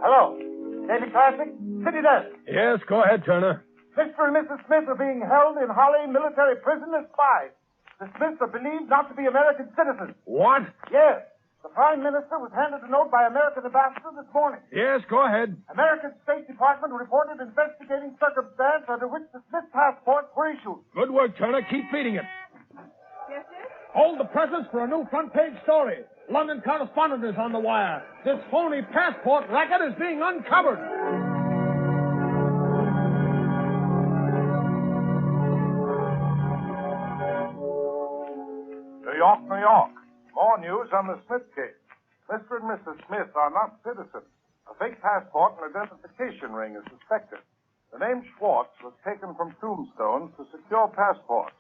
Hello. Daily Classic, City Desk. Yes, go ahead, Turner. Mr. and Mrs. Smith are being held in Holly military prison as spies. The Smiths are believed not to be American citizens. What? Yes. The Prime Minister was handed a note by American ambassador this morning. Yes, go ahead. American State Department reported investigating circumstance under which the Smith passports were issued. Good work, Turner. Keep feeding it. Yes, sir? Hold the presses for a new front-page story. London correspondent is on the wire. This phony passport racket is being uncovered. York, New York. More news on the Smith case. Mr. and Mrs. Smith are not citizens. A fake passport and identification ring is suspected. The name Schwartz was taken from tombstones to secure passports.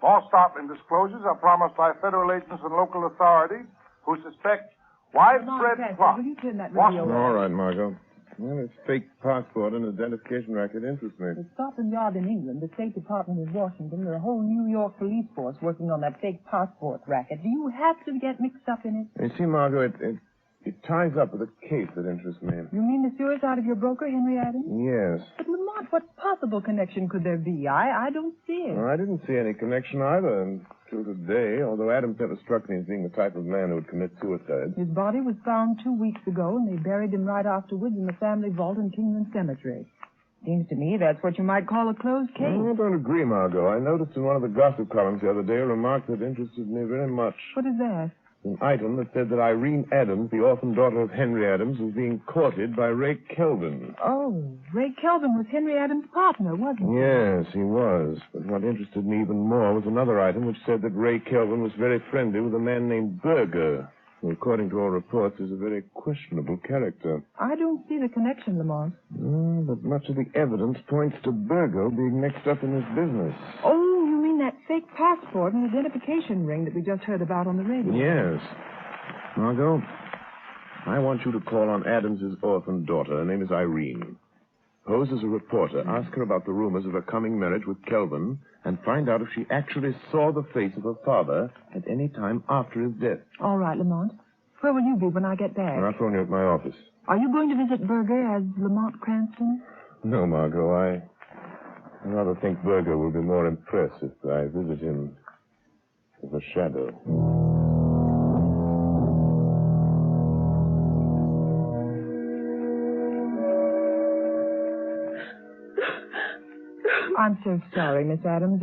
More startling disclosures are promised by federal agents and local authorities who suspect widespread plot. Will you turn that radio All right, Margot. Well, this fake passport and identification racket interests me. At Scotland Yard in England, the State Department in Washington, there are a whole New York police force working on that fake passport racket. Do you have to get mixed up in it? You see, Margot, it ties up with a case that interests me. You mean the suicide of your broker, Henry Adams? Yes. But, Lamont, what possible connection could there be? I don't see it. Well, I didn't see any connection either until today, although Adams never struck me as being the type of man who would commit suicide. His body was found 2 weeks ago, and they buried him right afterwards in the family vault in Kingman Cemetery. Seems to me that's what you might call a closed case. Well, I don't agree, Margot. I noticed in one of the gossip columns the other day a remark that interested me very much. What is that? An item that said that Irene Adams, the orphan daughter of Henry Adams, was being courted by Ray Kelvin. Oh, Ray Kelvin was Henry Adams' partner, wasn't he? Yes, he was. But what interested me even more was another item which said that Ray Kelvin was very friendly with a man named Berger, who, according to all reports, is a very questionable character. I don't see the connection, Lamont. But much of the evidence points to Berger being mixed up in this business. Oh, you mean that fake passport and identification ring that we just heard about on the radio? Yes. Margot, I want you to call on Adams's orphan daughter. Her name is Irene. Pose as a reporter. Ask her about the rumors of her coming marriage with Kelvin and find out if she actually saw the face of her father at any time after his death. All right, Lamont. Where will you be when I get back? I'll phone you at my office. Are you going to visit Berger as Lamont Cranston? No, Margot. I rather think Berger will be more impressed if I visit him as a shadow. I'm so sorry, Miss Adams.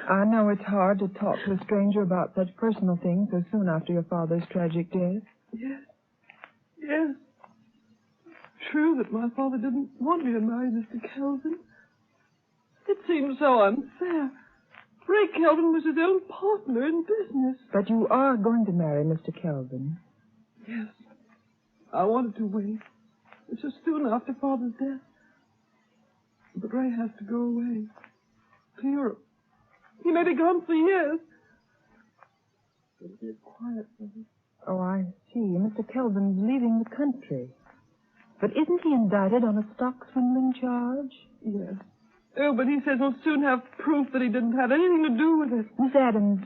I know it's hard to talk to a stranger about such personal things so soon after your father's tragic death. Yes. True that my father didn't want me to marry Mr. Kelvin. It seems so unfair. Ray Kelvin was his own partner in business. But you are going to marry Mr. Kelvin. Yes. I wanted to wait. It's just soon after Father's death. But Ray has to go away. To Europe. He may be gone for years. It'll be a quiet place. Oh, I see. Mr. Kelvin's leaving the country. But isn't he indicted on a stock swindling charge? Yes. Oh, but he says he'll soon have proof that he didn't have anything to do with it. Miss Adams,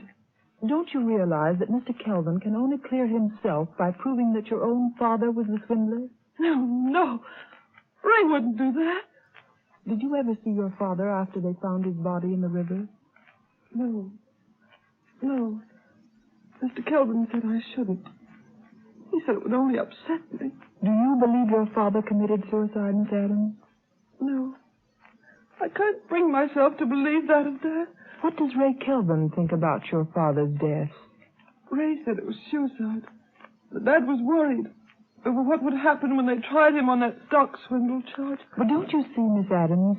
don't you realize that Mr. Kelvin can only clear himself by proving that your own father was the swindler? No. Ray wouldn't do that. Did you ever see your father after they found his body in the river? No. Mr. Kelvin said I shouldn't. He said it would only upset me. Do you believe your father committed suicide, Miss Adams? No. I can't bring myself to believe that of Dad. What does Ray Kelvin think about your father's death? Ray said it was suicide. But Dad was worried over what would happen when they tried him on that stock swindle charge. But don't you see, Miss Adams,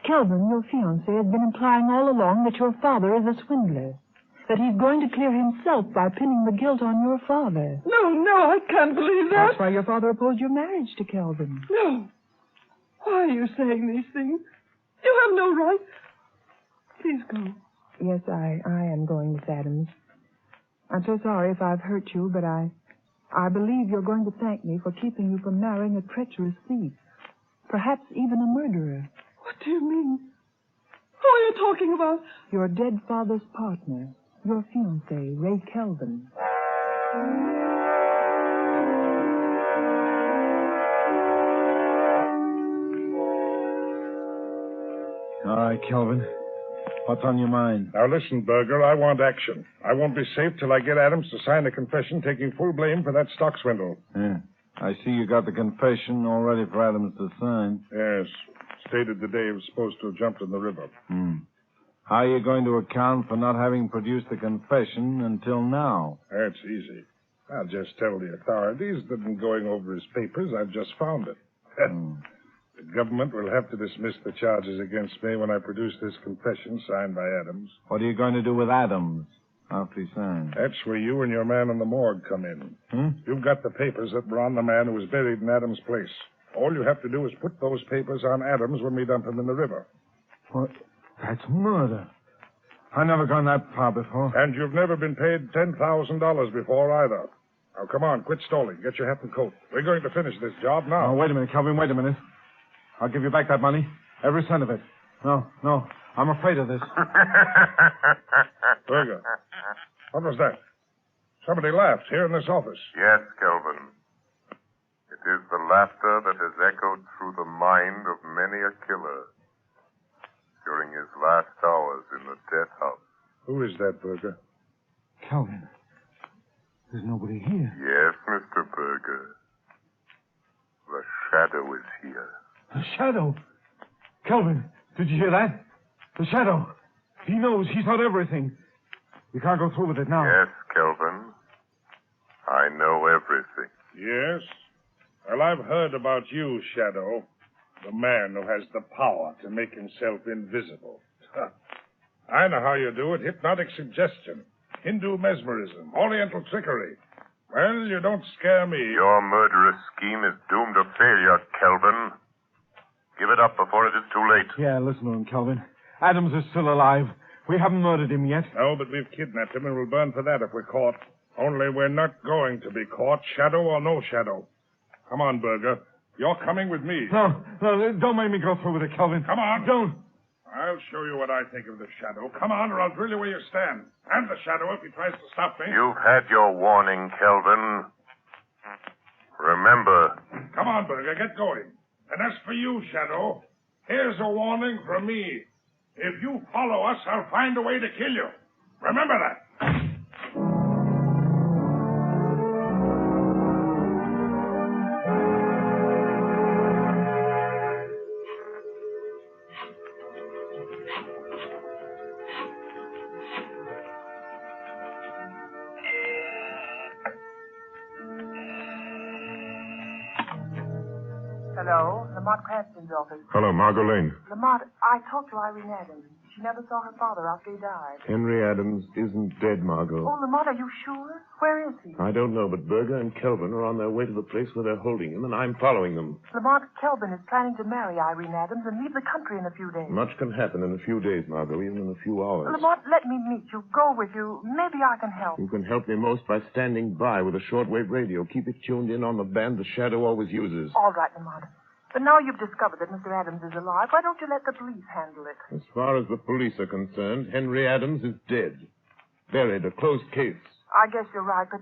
Kelvin, your fiancé, has been implying all along that your father is a swindler. That he's going to clear himself by pinning the guilt on your father. No, I can't believe that. That's why your father opposed your marriage to Kelvin. No. Why are you saying these things? You have no right. Please go. Yes, I am going, Miss Adams. I'm so sorry if I've hurt you, but I believe you're going to thank me for keeping you from marrying a treacherous thief. Perhaps even a murderer. What do you mean? Who are you talking about? Your dead father's partner. Your fiancé, Ray Kelvin. All right, Kelvin. What's on your mind? Now listen, Berger, I want action. I won't be safe till I get Adams to sign a confession taking full blame for that stock swindle. Yeah. I see you got the confession all ready for Adams to sign. Yes. Stated the day he was supposed to have jumped in the river. How are you going to account for not having produced the confession until now? That's easy. I'll just tell the authorities that in going over his papers, I've just found it. The government will have to dismiss the charges against me when I produce this confession signed by Adams. What are you going to do with Adams? After he signed. That's where you and your man in the morgue come in. You've got the papers that were on the man who was buried in Adams' place. All you have to do is put those papers on Adams when we dump him in the river. What? That's murder. I never gone that far before. And you've never been paid $10,000 before either. Now, come on, quit stalling. Get your hat and coat. We're going to finish this job now. Oh, wait a minute, Calvin, wait a minute. I'll give you back that money. Every cent of it. No. I'm afraid of this. Berger, what was that? Somebody laughed here in this office. Yes, Kelvin. It is the laughter that has echoed through the mind of many a killer during his last hours in the death house. Who is that, Berger? Calvin. There's nobody here. Yes, Mr. Berger. The shadow is here. The shadow? Calvin, did you hear that? The shadow. He knows. He's heard everything. You can't go through with it now. Yes, Kelvin. I know everything. Yes? Well, I've heard about you, Shadow. The man who has the power to make himself invisible. I know how you do it. Hypnotic suggestion. Hindu mesmerism. Oriental trickery. Well, you don't scare me. Your murderous scheme is doomed to failure, Kelvin. Give it up before it is too late. Yeah, listen to him, Calvin. Adams is still alive. We haven't murdered him yet. No, but we've kidnapped him and we'll burn for that if we're caught. Only we're not going to be caught, shadow or no shadow. Come on, Berger. You're coming with me. No, don't make me go through with it, Calvin. Come on. Don't. I'll show you what I think of the shadow. Come on, or I'll drill you where you stand. And the shadow if he tries to stop me. You've had your warning, Kelvin. Remember. Come on, Berger, get going. And as for you, Shadow, here's a warning from me. If you follow us, I'll find a way to kill you. Remember that. Hello, Lamont Cranston's office. Hello, Margot Lane. Lamont, I talked to Irene Adams. She never saw her father after he died. Henry Adams isn't dead, Margot. Oh, Lamont, are you sure? Where is he? I don't know, but Berger and Kelvin are on their way to the place where they're holding him, and I'm following them. Lamont, Kelvin is planning to marry Irene Adams and leave the country in a few days. Much can happen in a few days, Margot, even in a few hours. Lamont, let me meet you. Go with you. Maybe I can help. You can help me most by standing by with a shortwave radio. Keep it tuned in on the band the Shadow always uses. All right, Lamont. But now you've discovered that Mr. Adams is alive, why don't you let the police handle it? As far as the police are concerned, Henry Adams is dead. Buried, a closed case. I guess you're right, but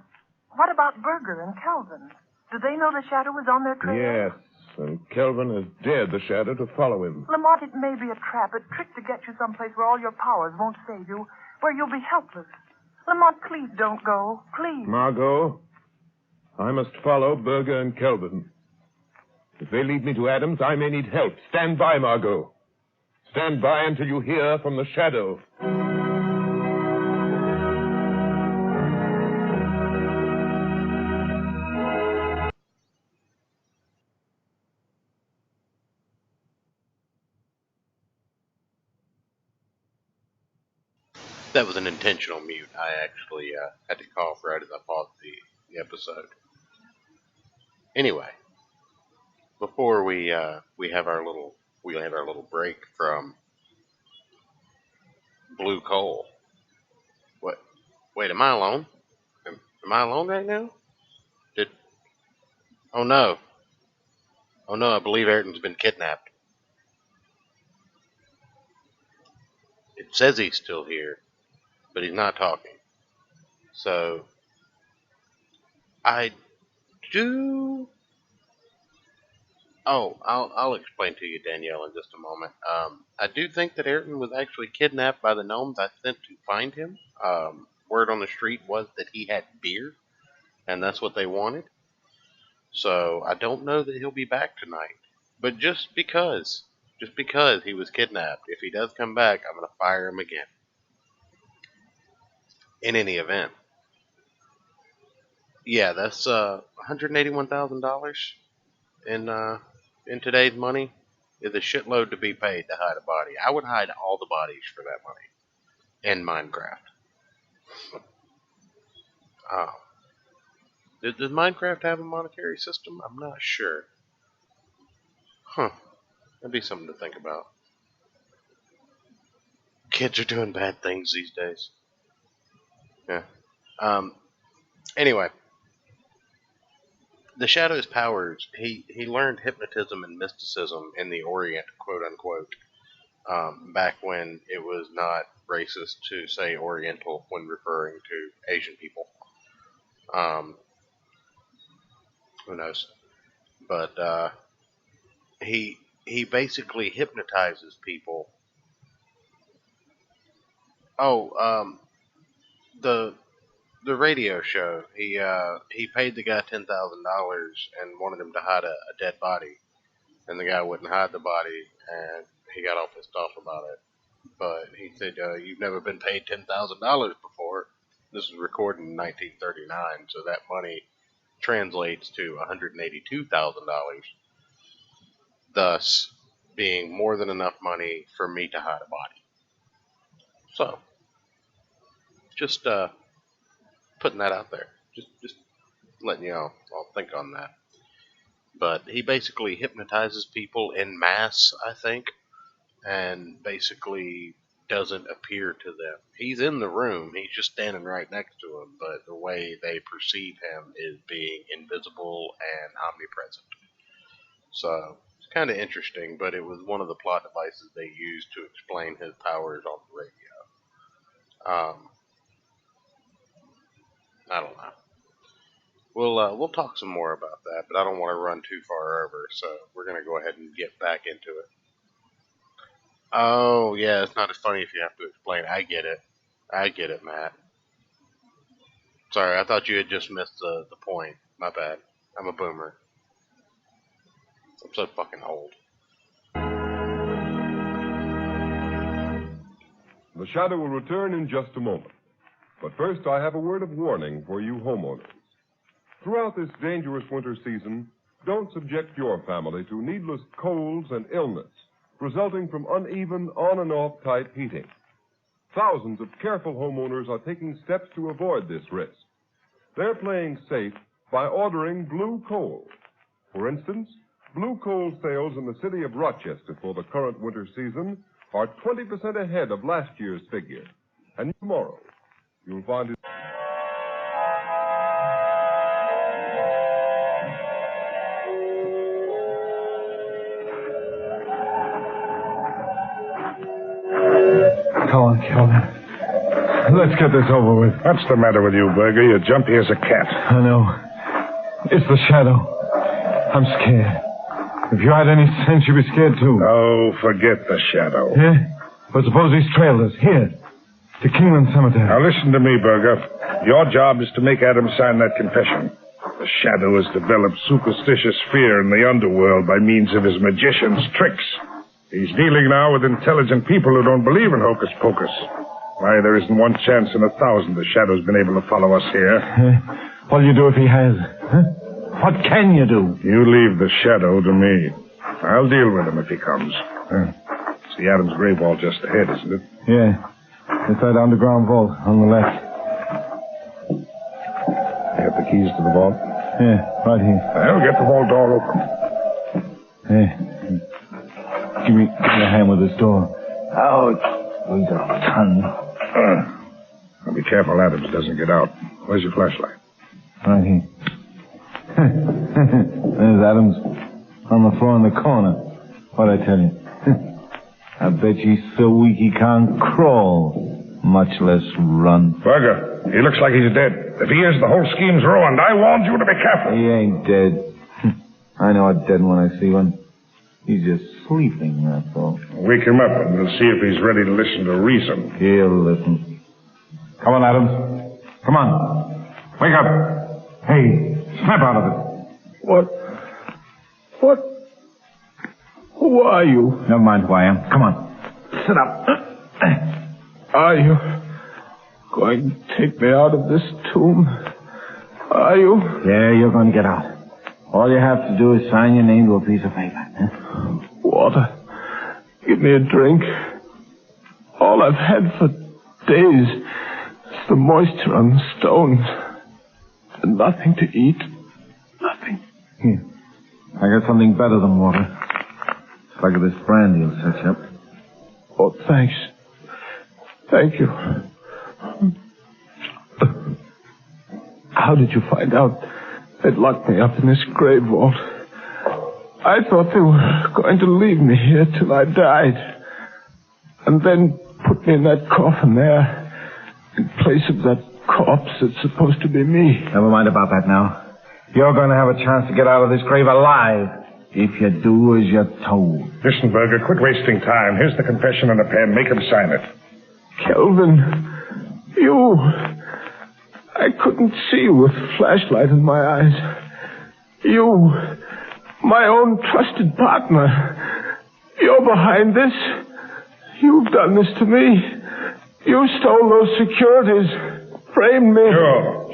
what about Berger and Kelvin? Do they know the Shadow is on their trail? Yes, and Kelvin has dared the Shadow to follow him. Lamont, it may be a trap, a trick to get you someplace where all your powers won't save you, where you'll be helpless. Lamont, please don't go. Please. Margot, I must follow Berger and Kelvin. If they lead me to Adams, I may need help. Stand by, Margot. Stand by until you hear from the Shadow. That was an intentional mute. I actually had to cough right as I paused the episode. Anyway, before we have our little break from Blue Coal. What? Wait, am I alone? Am I alone right now? Oh no! I believe Ayrton's been kidnapped. It says he's still here, but he's not talking. So, I do... Oh, I'll explain to you, Danielle, in just a moment. I do think that Ayrton was actually kidnapped by the gnomes I sent to find him. Word on the street was that he had beer, and that's what they wanted. So, I don't know that he'll be back tonight. But just because he was kidnapped, if he does come back, I'm going to fire him again. In any event. Yeah, that's $181,000 in today's money is a shitload to be paid to hide a body. I would hide all the bodies for that money in Minecraft. Does Minecraft have a monetary system? I'm not sure. That'd be something to think about. Kids are doing bad things these days. Yeah. Anyway. The Shadow's powers, he learned hypnotism and mysticism in the Orient, quote unquote, back when it was not racist to say Oriental when referring to Asian people. Who knows? But he basically hypnotizes people. The radio show. He paid the guy $10,000 and wanted him to hide a dead body, and the guy wouldn't hide the body, and he got all pissed off about it. But he said, "You've never been paid $10,000 before." This was recorded in 1939, so that money translates to $182,000, thus being more than enough money for me to hide a body. So, just putting that out there. Just letting you all think on that. But he basically hypnotizes people en masse, I think, and basically doesn't appear to them. He's in the room, he's just standing right next to them, but the way they perceive him is being invisible and omnipresent. So, it's kind of interesting, but it was one of the plot devices they used to explain his powers on the radio. I don't know. We'll talk some more about that, but I don't want to run too far over, so we're going to go ahead and get back into it. Oh, yeah, it's not as funny if you have to explain. I get it, Matt. Sorry, I thought you had just missed the point. My bad. I'm a boomer. I'm so fucking old. The Shadow will return in just a moment. But first, I have a word of warning for you homeowners. Throughout this dangerous winter season, don't subject your family to needless colds and illness resulting from uneven on and off type heating. Thousands of careful homeowners are taking steps to avoid this risk. They're playing safe by ordering Blue Coal. For instance, Blue Coal sales in the city of Rochester for the current winter season are 20% ahead of last year's figure. And tomorrow, you'll find it. Come on, Kelvin. Let's get this over with. What's the matter with you, Berger? You're jumpy as a cat. I know. It's the Shadow. I'm scared. If you had any sense, you'd be scared, too. Oh, forget the Shadow. Yeah? But suppose he's trailed us. Here. To Kingland Cemetery. Now, listen to me, Berger. Your job is to make Adams sign that confession. The Shadow has developed superstitious fear in the underworld by means of his magician's tricks. He's dealing now with intelligent people who don't believe in hocus pocus. Why, there isn't one chance in 1,000 the Shadow's been able to follow us here. What'll you do if he has? Huh? What can you do? You leave the Shadow to me. I'll deal with him if he comes. It's the Adams grave vault just ahead, isn't it? Yeah. Inside the underground vault on the left. You have the keys to the vault? Yeah, right here. I'll get the vault door open. Yeah. Give me a hand with this door. Ouch. Weighs a ton. Now be careful Adams doesn't get out. Where's your flashlight? Right here. There's Adams on the floor in the corner. What'd I tell you? I bet he's so weak he can't crawl, much less run. Berger, he looks like he's dead. If he is, the whole scheme's ruined. I warned you to be careful. He ain't dead. I know a dead one when I see one. He's just sleeping, that's all. Wake him up and we'll see if he's ready to listen to reason. He'll listen. Come on, Adams. Come on. Wake up. Hey, snap out of it. What? Who are you? Never mind who I am. Come on. Sit up. Are you going to take me out of this tomb? Are you? Yeah, you're going to get out. All you have to do is sign your name to a piece of paper. Huh? Water. Give me a drink. All I've had for days. It's the moisture on the stones. And nothing to eat. Nothing. Here. I got something better than water. Like this brandy will set you up. Oh, thanks. Thank you. How did you find out they'd locked me up in this grave vault? I thought they were going to leave me here till I died. And then put me in that coffin there, in place of that corpse that's supposed to be me. Never mind about that now. You're going to have a chance to get out of this grave alive, if you do as you're told. Listen, Berger, quit wasting time. Here's the confession and a pen. Make him sign it. Kelvin, you... I couldn't see you with a flashlight in my eyes. You, my own trusted partner. You're behind this. You've done this to me. You stole those securities. Framed me.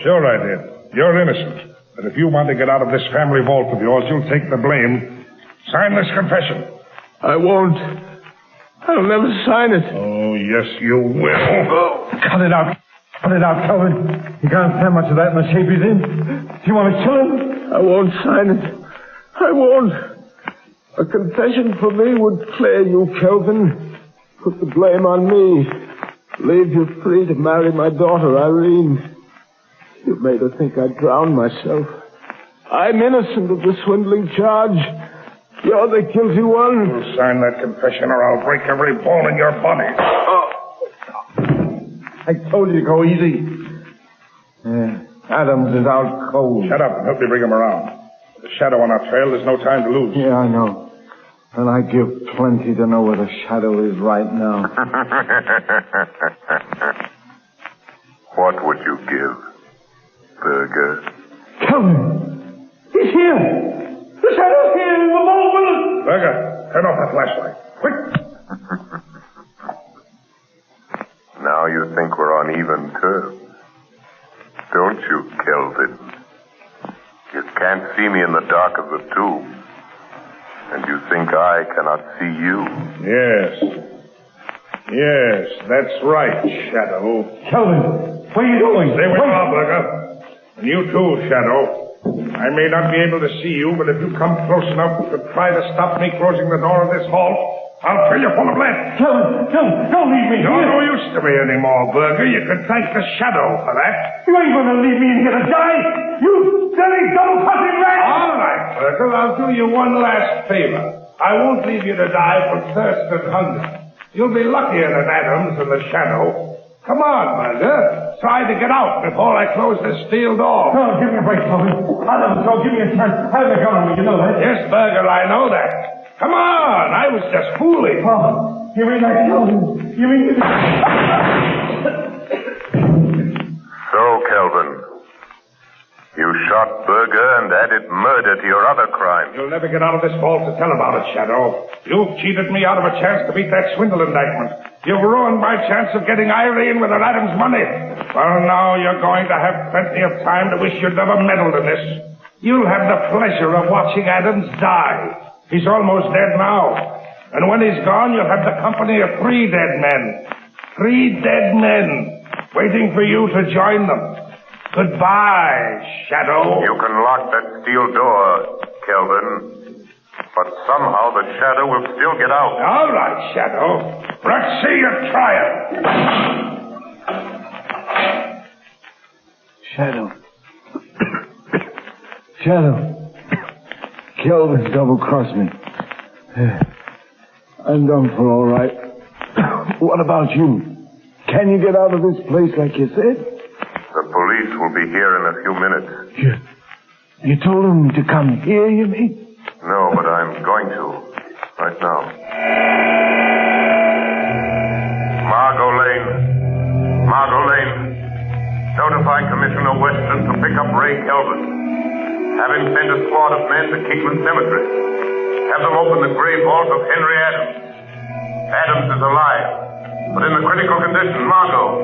Sure I did. You're innocent. But if you want to get out of this family vault of yours, you'll take the blame. Sign this confession. I won't. I'll never sign it. Oh, yes, you will. Oh, cut it out. Cut it out, Kelvin. You can't stand much of that in the shape he's in. Do you want to kill him? I won't sign it. I won't. A confession for me would clear you, Kelvin. Put the blame on me. Leave you free to marry my daughter, Irene. You made her think I drowned myself. I'm innocent of the swindling charge. You're the guilty one. You'll sign that confession or I'll break every bone in your body. I told you to go easy. Adams is out cold. Shut up and help me bring him around. With the shadow on our trail, there's no time to lose. Yeah, I know. And I give plenty to know where the shadow is right now. What would you give, Berger? Kelvin! He's here! The shadow's here in the vault with us! Berger, turn off that flashlight. Quick! Now you think we're on even terms. Don't you, Kelvin? You can't see me in the dark of the tomb. And you think I cannot see you? Yes, that's right, Shadow. Kelvin, what are you doing? Stay with me, Berger. And you too, Shadow. I may not be able to see you, but if you come close enough to try to stop me closing the door of this vault, I'll fill you full of lead. Kelvin, don't leave me. You're no use to me anymore, Berger. You can thank the Shadow for that. You ain't going to leave me in here to die. You silly, double-fussing rat. All right, Berger. I'll do you one last favor. I won't leave you to die from thirst and hunger. You'll be luckier than Adams and the Shadow. Come on, Berger. Try to get out before I close this steel door. No, give me a break, Kelvin. Adams, don't give me a chance. I have a gun on me, you know that. Yes, Berger, I know that. Come on, I was just fooling. Oh, you mean I killed him? You mean... So, Kelvin, you shot Berger and added murder to your other crime. You'll never get out of this vault to tell about it, Shadow. You've cheated me out of a chance to beat that swindle indictment. You've ruined my chance of getting Irene with her Adams money. Well, now you're going to have plenty of time to wish you'd never meddled in this. You'll have the pleasure of watching Adams die. He's almost dead now. And when he's gone, you'll have the company of 3 dead men. 3 dead men waiting for you to join them. Goodbye, Shadow. You can lock that steel door, Kelvin. But somehow the Shadow will still get out. All right, Shadow. Let's see you try it. Shadow. Shadow. Kelvin double-crossed me. I'm done for all right. What about you? Can you get out of this place like you said? The police will be here in a few minutes. You told them to come here, you mean? No, but I'm going to. Right now. Margot Lane. Notify Commissioner Weston to pick up Ray Kelvin. Have him send a squad of men to Kingman Cemetery. Have them open the grave vault of Henry Adams. Adams is alive, but in a critical condition. Margot,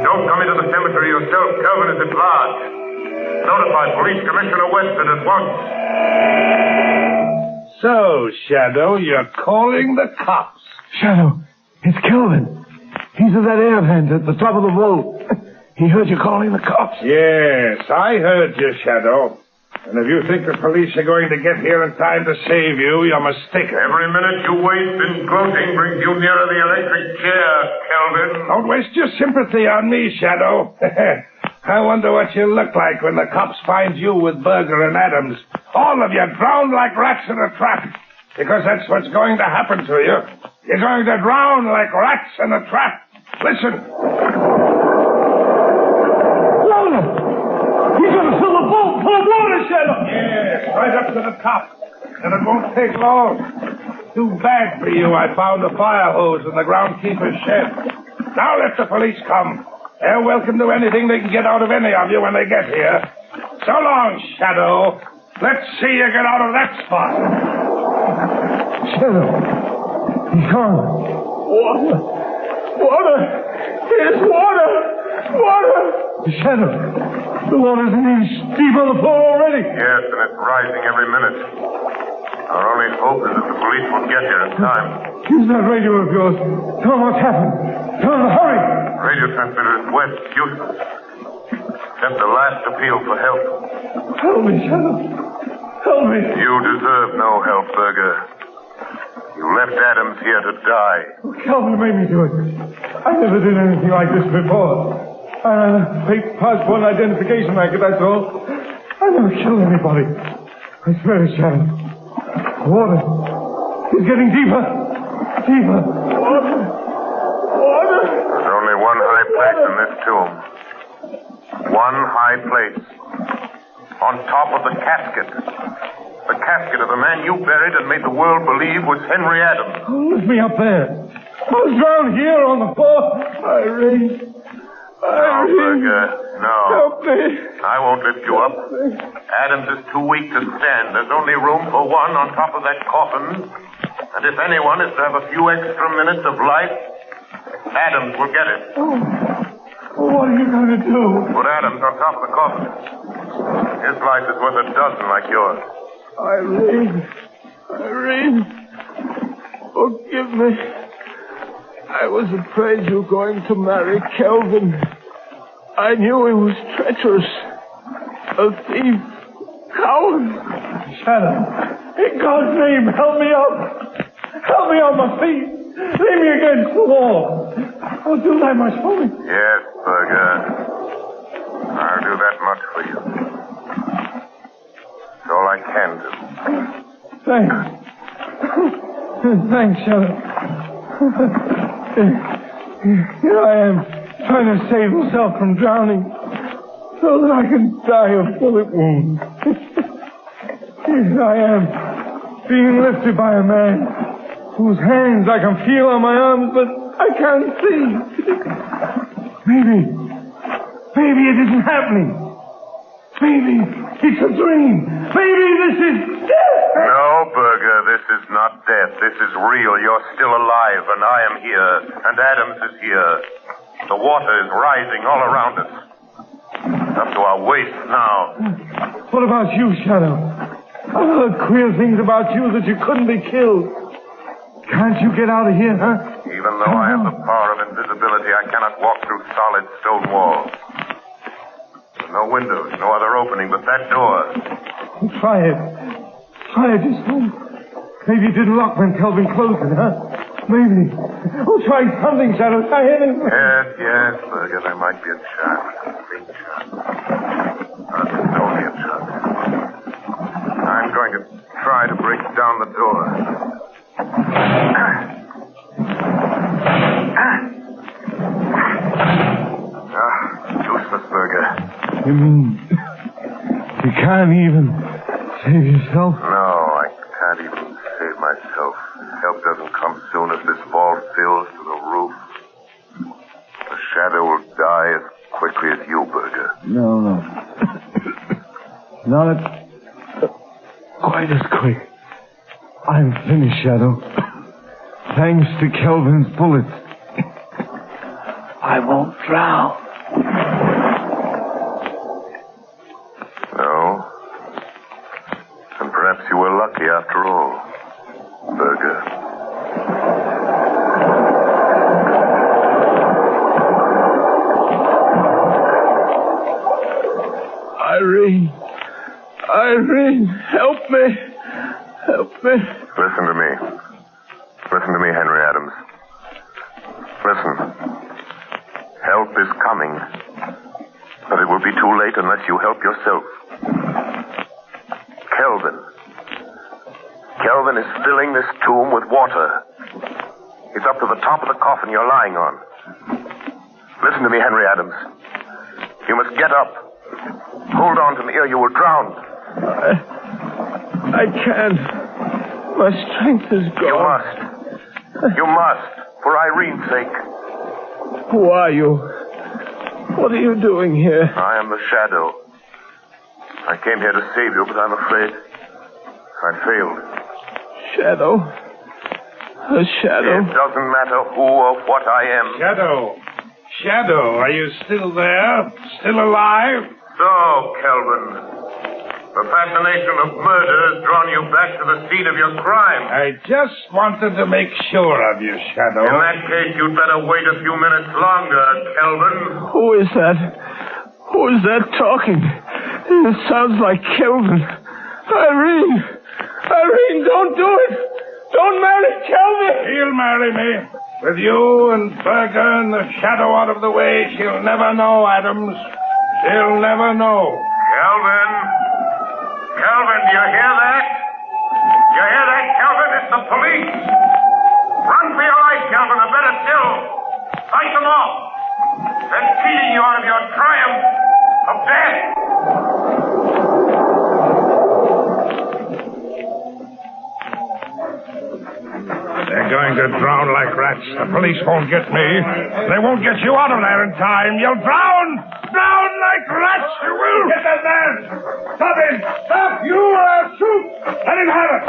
don't come into the cemetery yourself. Kelvin is at large. Notify Police Commissioner Weston at once. So, Shadow, you're calling the cops. Shadow, it's Kelvin. He's at that air vent at the top of the vault. He heard you calling the cops. Yes, I heard you, Shadow. And if you think the police are going to get here in time to save you, you're mistaken. Every minute you waste in gloating brings you nearer the electric chair, Kelvin. Don't waste your sympathy on me, Shadow. I wonder what you look like when the cops find you with Berger and Adams. All of you drowned like rats in a trap. Because that's what's going to happen to you. You're going to drown like rats in a trap. Listen. Louder! He's going to fill the boat full of water, Shadow! Yes, right up to the top. And it won't take long. Too bad for you, I found a fire hose in the groundkeeper's shed. Now let the police come. They're welcome to anything they can get out of any of you when they get here. So long, Shadow. Let's see you get out of that spot. Shadow. He's gone. Water. Water. There's water. Water. Shadow. The water's an inch deep on the floor already. Yes, and it's rising every minute. Our only hope is that the police will get here in time. Use that radio of yours. Tell them what's happened. Tell them to hurry. Radio transmitter is wet, useless. Sent the last appeal for help. Help me, Shadow. Help me. You deserve no help, Berger. You left Adams here to die. Calvin made me do it. I never did anything like this before. I ran a fake passport and identification racket, that's all. I never killed anybody. I swear it, Shadow. Water. It's getting deeper. Deeper. Water. Water. There's only one high place in this tomb. One high place. On top of the casket. The casket of the man you buried and made the world believe was Henry Adams. Oh, lift me up there. I was drowned here on the floor. Irene. No, Berger, no. Help me. I won't lift you up. Adams is too weak to stand. There's only room for one on top of that coffin. And if anyone is to have a few extra minutes of life, Adams will get it. Oh, what are you going to do? Put Adams on top of the coffin. His life is worth a dozen like yours. Irene, forgive me. I was afraid you were going to marry Kelvin. I knew he was treacherous. A thief. Coward. Shadow, in God's name, help me up. Help me on my feet. Lay me against the wall. I'll do that much for me. Yes, Berger. I'll do that much for you. It's all I can do. Thanks. Thanks, Shadow. Here I am, trying to save myself from drowning, so that I can die of bullet wounds. Here I am, being lifted by a man whose hands I can feel on my arms, but I can't see. Maybe it isn't happening. Maybe it's a dream. Maybe this is death. No, Berger, this is not death. This is real. You're still alive, and I am here, and Adams is here. The water is rising all around us. Up to our waist now. What about you, Shadow? I've heard queer things about you that you couldn't be killed. Can't you get out of here, huh? Even though I have the power of invisibility, I cannot walk through solid stone walls. There are no windows, no other opening but that door. Try it. Try it this time. Maybe it didn't lock when Kelvin closed it, huh? Maybe. Oh, try something, Shadow. Try anything. Yes, Berger, there might be a chance. A faint chance. It's only a chance. I'm going to try to break down the door. Useless, Berger. You mean you can't even save yourself? No, I can't even save myself. Help doesn't come soon as this vault fills to the roof. The Shadow will die as quickly as you, Berger. No. Not quite as quick. I'm finished, Shadow. Thanks to Kelvin's bullets. I won't drown. No. And perhaps you were lucky after all, Berger. Irene. Irene, help me. Help me. Listen to me. Listen to me, Henry Adams. Listen. Help is coming. But it will be too late unless you help yourself. Kelvin. Kelvin is filling this tomb with water. It's up to the top of the coffin you're lying on. Listen to me, Henry Adams. You must get up. Hold on to me or you will drown. I can't. My strength is gone. You must. You must. For Irene's sake. Who are you? What are you doing here? I am the Shadow. I came here to save you, but I'm afraid I failed. Shadow? A shadow? It doesn't matter who or what I am. Shadow. Shadow, are you still there? Still alive? So, Kelvin, the fascination of murder has drawn you back to the scene of your crime. I just wanted to make sure of you, Shadow. In that case, you'd better wait a few minutes longer, Kelvin. Who is that? Who is that talking? It sounds like Kelvin. Irene! Irene, don't do it! Don't marry Kelvin! She'll marry me. With you and Berger and the Shadow out of the way, she'll never know, Adams. She'll never know. Kelvin! Kelvin, do you hear that? Do you hear that, Kelvin? It's the police! Run for your life, Kelvin, or better still, fight them off! They're cheating you out of your triumph of death! They're going to drown like rats. The police won't get me. They won't get you out of there in time. You'll drown! Drown like rats, you will! Get that man! Stop him! Stop! You shoot! Let him have it!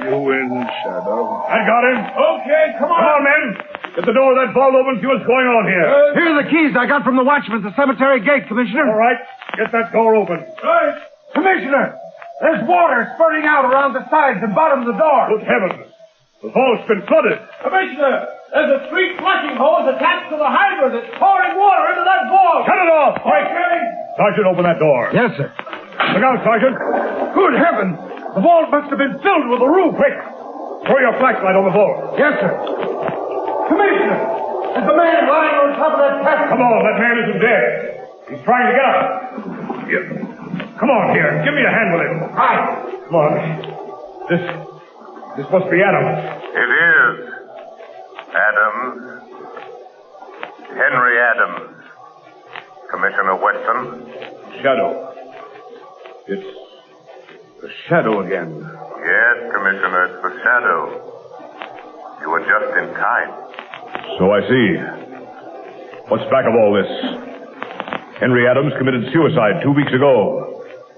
You win, Shadow. I got him. Okay, come on. Come on, men. Get the door of that vault open, see what's going on here. Here are the keys I got from the watchman at the cemetery gate, Commissioner. All right. Get that door open. Right. Commissioner! There's water spurting out around the sides and bottom of the door. Good heavens. The vault's been flooded. Commissioner, there's a street flushing hose attached to the hydrant that's pouring water into that vault. Shut it off, quick. Sergeant, open that door. Yes, sir. Look out, Sergeant. Good heavens. The vault must have been filled with a roof. Quick. Throw your flashlight on the vault. Yes, sir. Commissioner, there's a man lying on top of that casket. Come on, that man isn't dead. He's trying to get up. Yeah. Come on here. Give me a hand with him. Right. Come on. This must be Adams. It is. Adams. Henry Adams. Commissioner Weston. Shadow. It's the Shadow again. Yes, Commissioner, it's the Shadow. You were just in time. So I see. What's back of all this? Henry Adams committed suicide 2 weeks ago.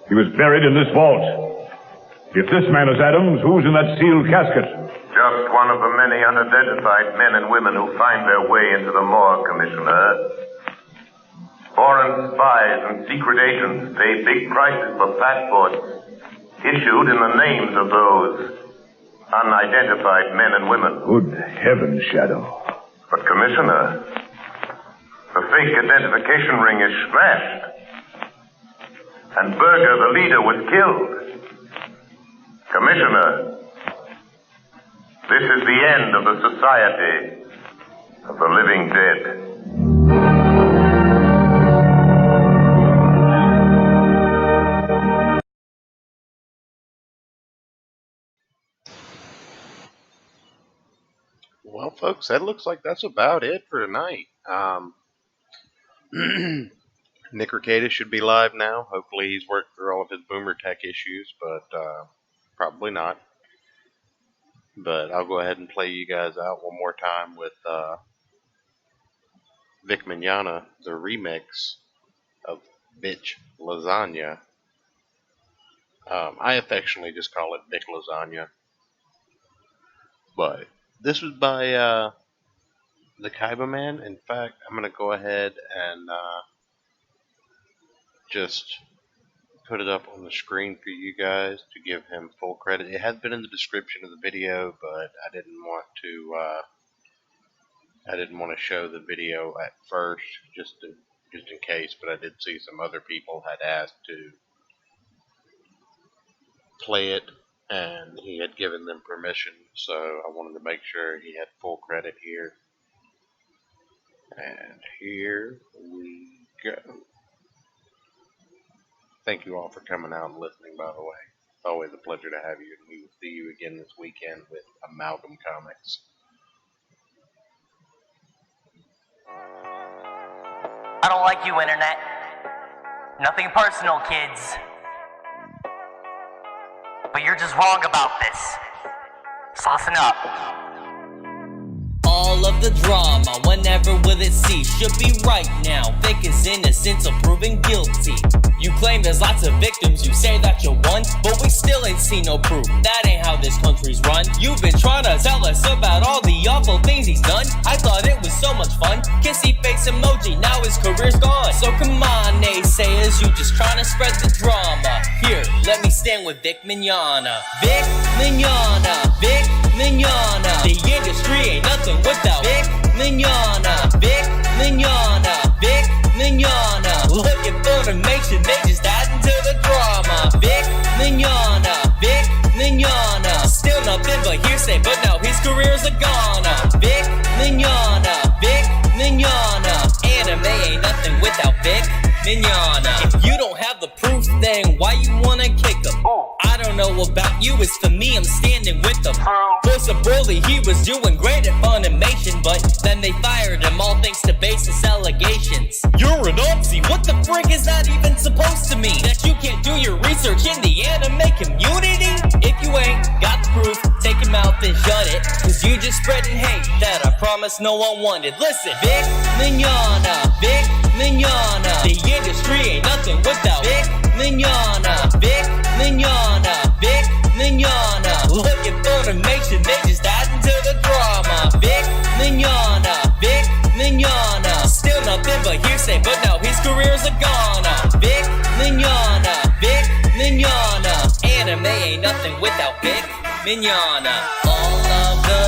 He was buried in this vault. If this man is Adams, who's in that sealed casket? Just one of the many unidentified men and women who find their way into the morgue, Commissioner. Foreign spies and secret agents pay big prices for passports issued in the names of those unidentified men and women. Good heavens, Shadow. But, Commissioner, the fake identification ring is smashed. And Berger, the leader, was killed. Commissioner, this is the end of the Society of the Living Dead. Well, folks, that looks like that's about it for tonight. Nick Rekieta should be live now. Hopefully he's worked through all of his boomer tech issues, but probably not. But I'll go ahead and play you guys out one more time with Vic Mignogna, the remix of Bitch Lasagna. I affectionately just call it Vic Lasagna. But this was by the Kaiba Man. In fact, I'm going to go ahead and just put it up on the screen for you guys to give him full credit. It has been in the description of the video, but I didn't want to show the video at first, just to just in case, but I did see some other people had asked to play it, and he had given them permission, so I wanted to make sure he had full credit here. And here we go. Thank you all for coming out and listening, by the way. It's always a pleasure to have you, and we will see you again this weekend with Amalgam Comics. I don't like you, Internet. Nothing personal, kids. But you're just wrong about this. So listen up. All of the drama, whenever will it cease? Should be right now. Fake is innocent, so proven guilty. You claim there's lots of victims, you say that you won, but we still ain't seen no proof. That ain't how this country's run. You've been trying to tell us about all the awful things he's done. I thought it was so much fun. Kissy face emoji, now his career's gone. So come on, naysayers, you just trying to spread the drama. Here, let me stand with Vic Mignogna. Vic Mignogna, Vic Mignogna. The industry ain't nothing without Vic Mignogna, Vic Mignogna, Vic Mignogna. Looking for information, they just adding to the drama. Vic Mignogna, Vic Mignogna. Still nothing but hearsay, but now his career's a goner. Vic Mignogna, Vic Mignogna. Anime ain't nothing without Vic Mignogna. If you don't have the proof, then why you wanna kick him? I don't know about you, it's for me, I'm standing with them. Voice of Broly, he was doing great at Funimation, but then they fired him, all thanks to baseless allegations. You're an Nazi, what the frick is that even supposed to mean? That you can't do your research in the anime community? If you ain't got the proof, take him out then shut it, cause you just spreading hate that I promise no one wanted. Listen, Vic Mignogna, Vic Mignogna. The industry ain't nothing without Vic Mignogna, Vic Mignogna, Vic Mignogna. Looking for information, they just adding to the drama. Vic Mignogna, Vic Mignogna. Still nothing but hearsay, but now his career's a goner. Vic Mignogna, Vic Mignogna. Anime ain't nothing without Vic Mignogna. All of the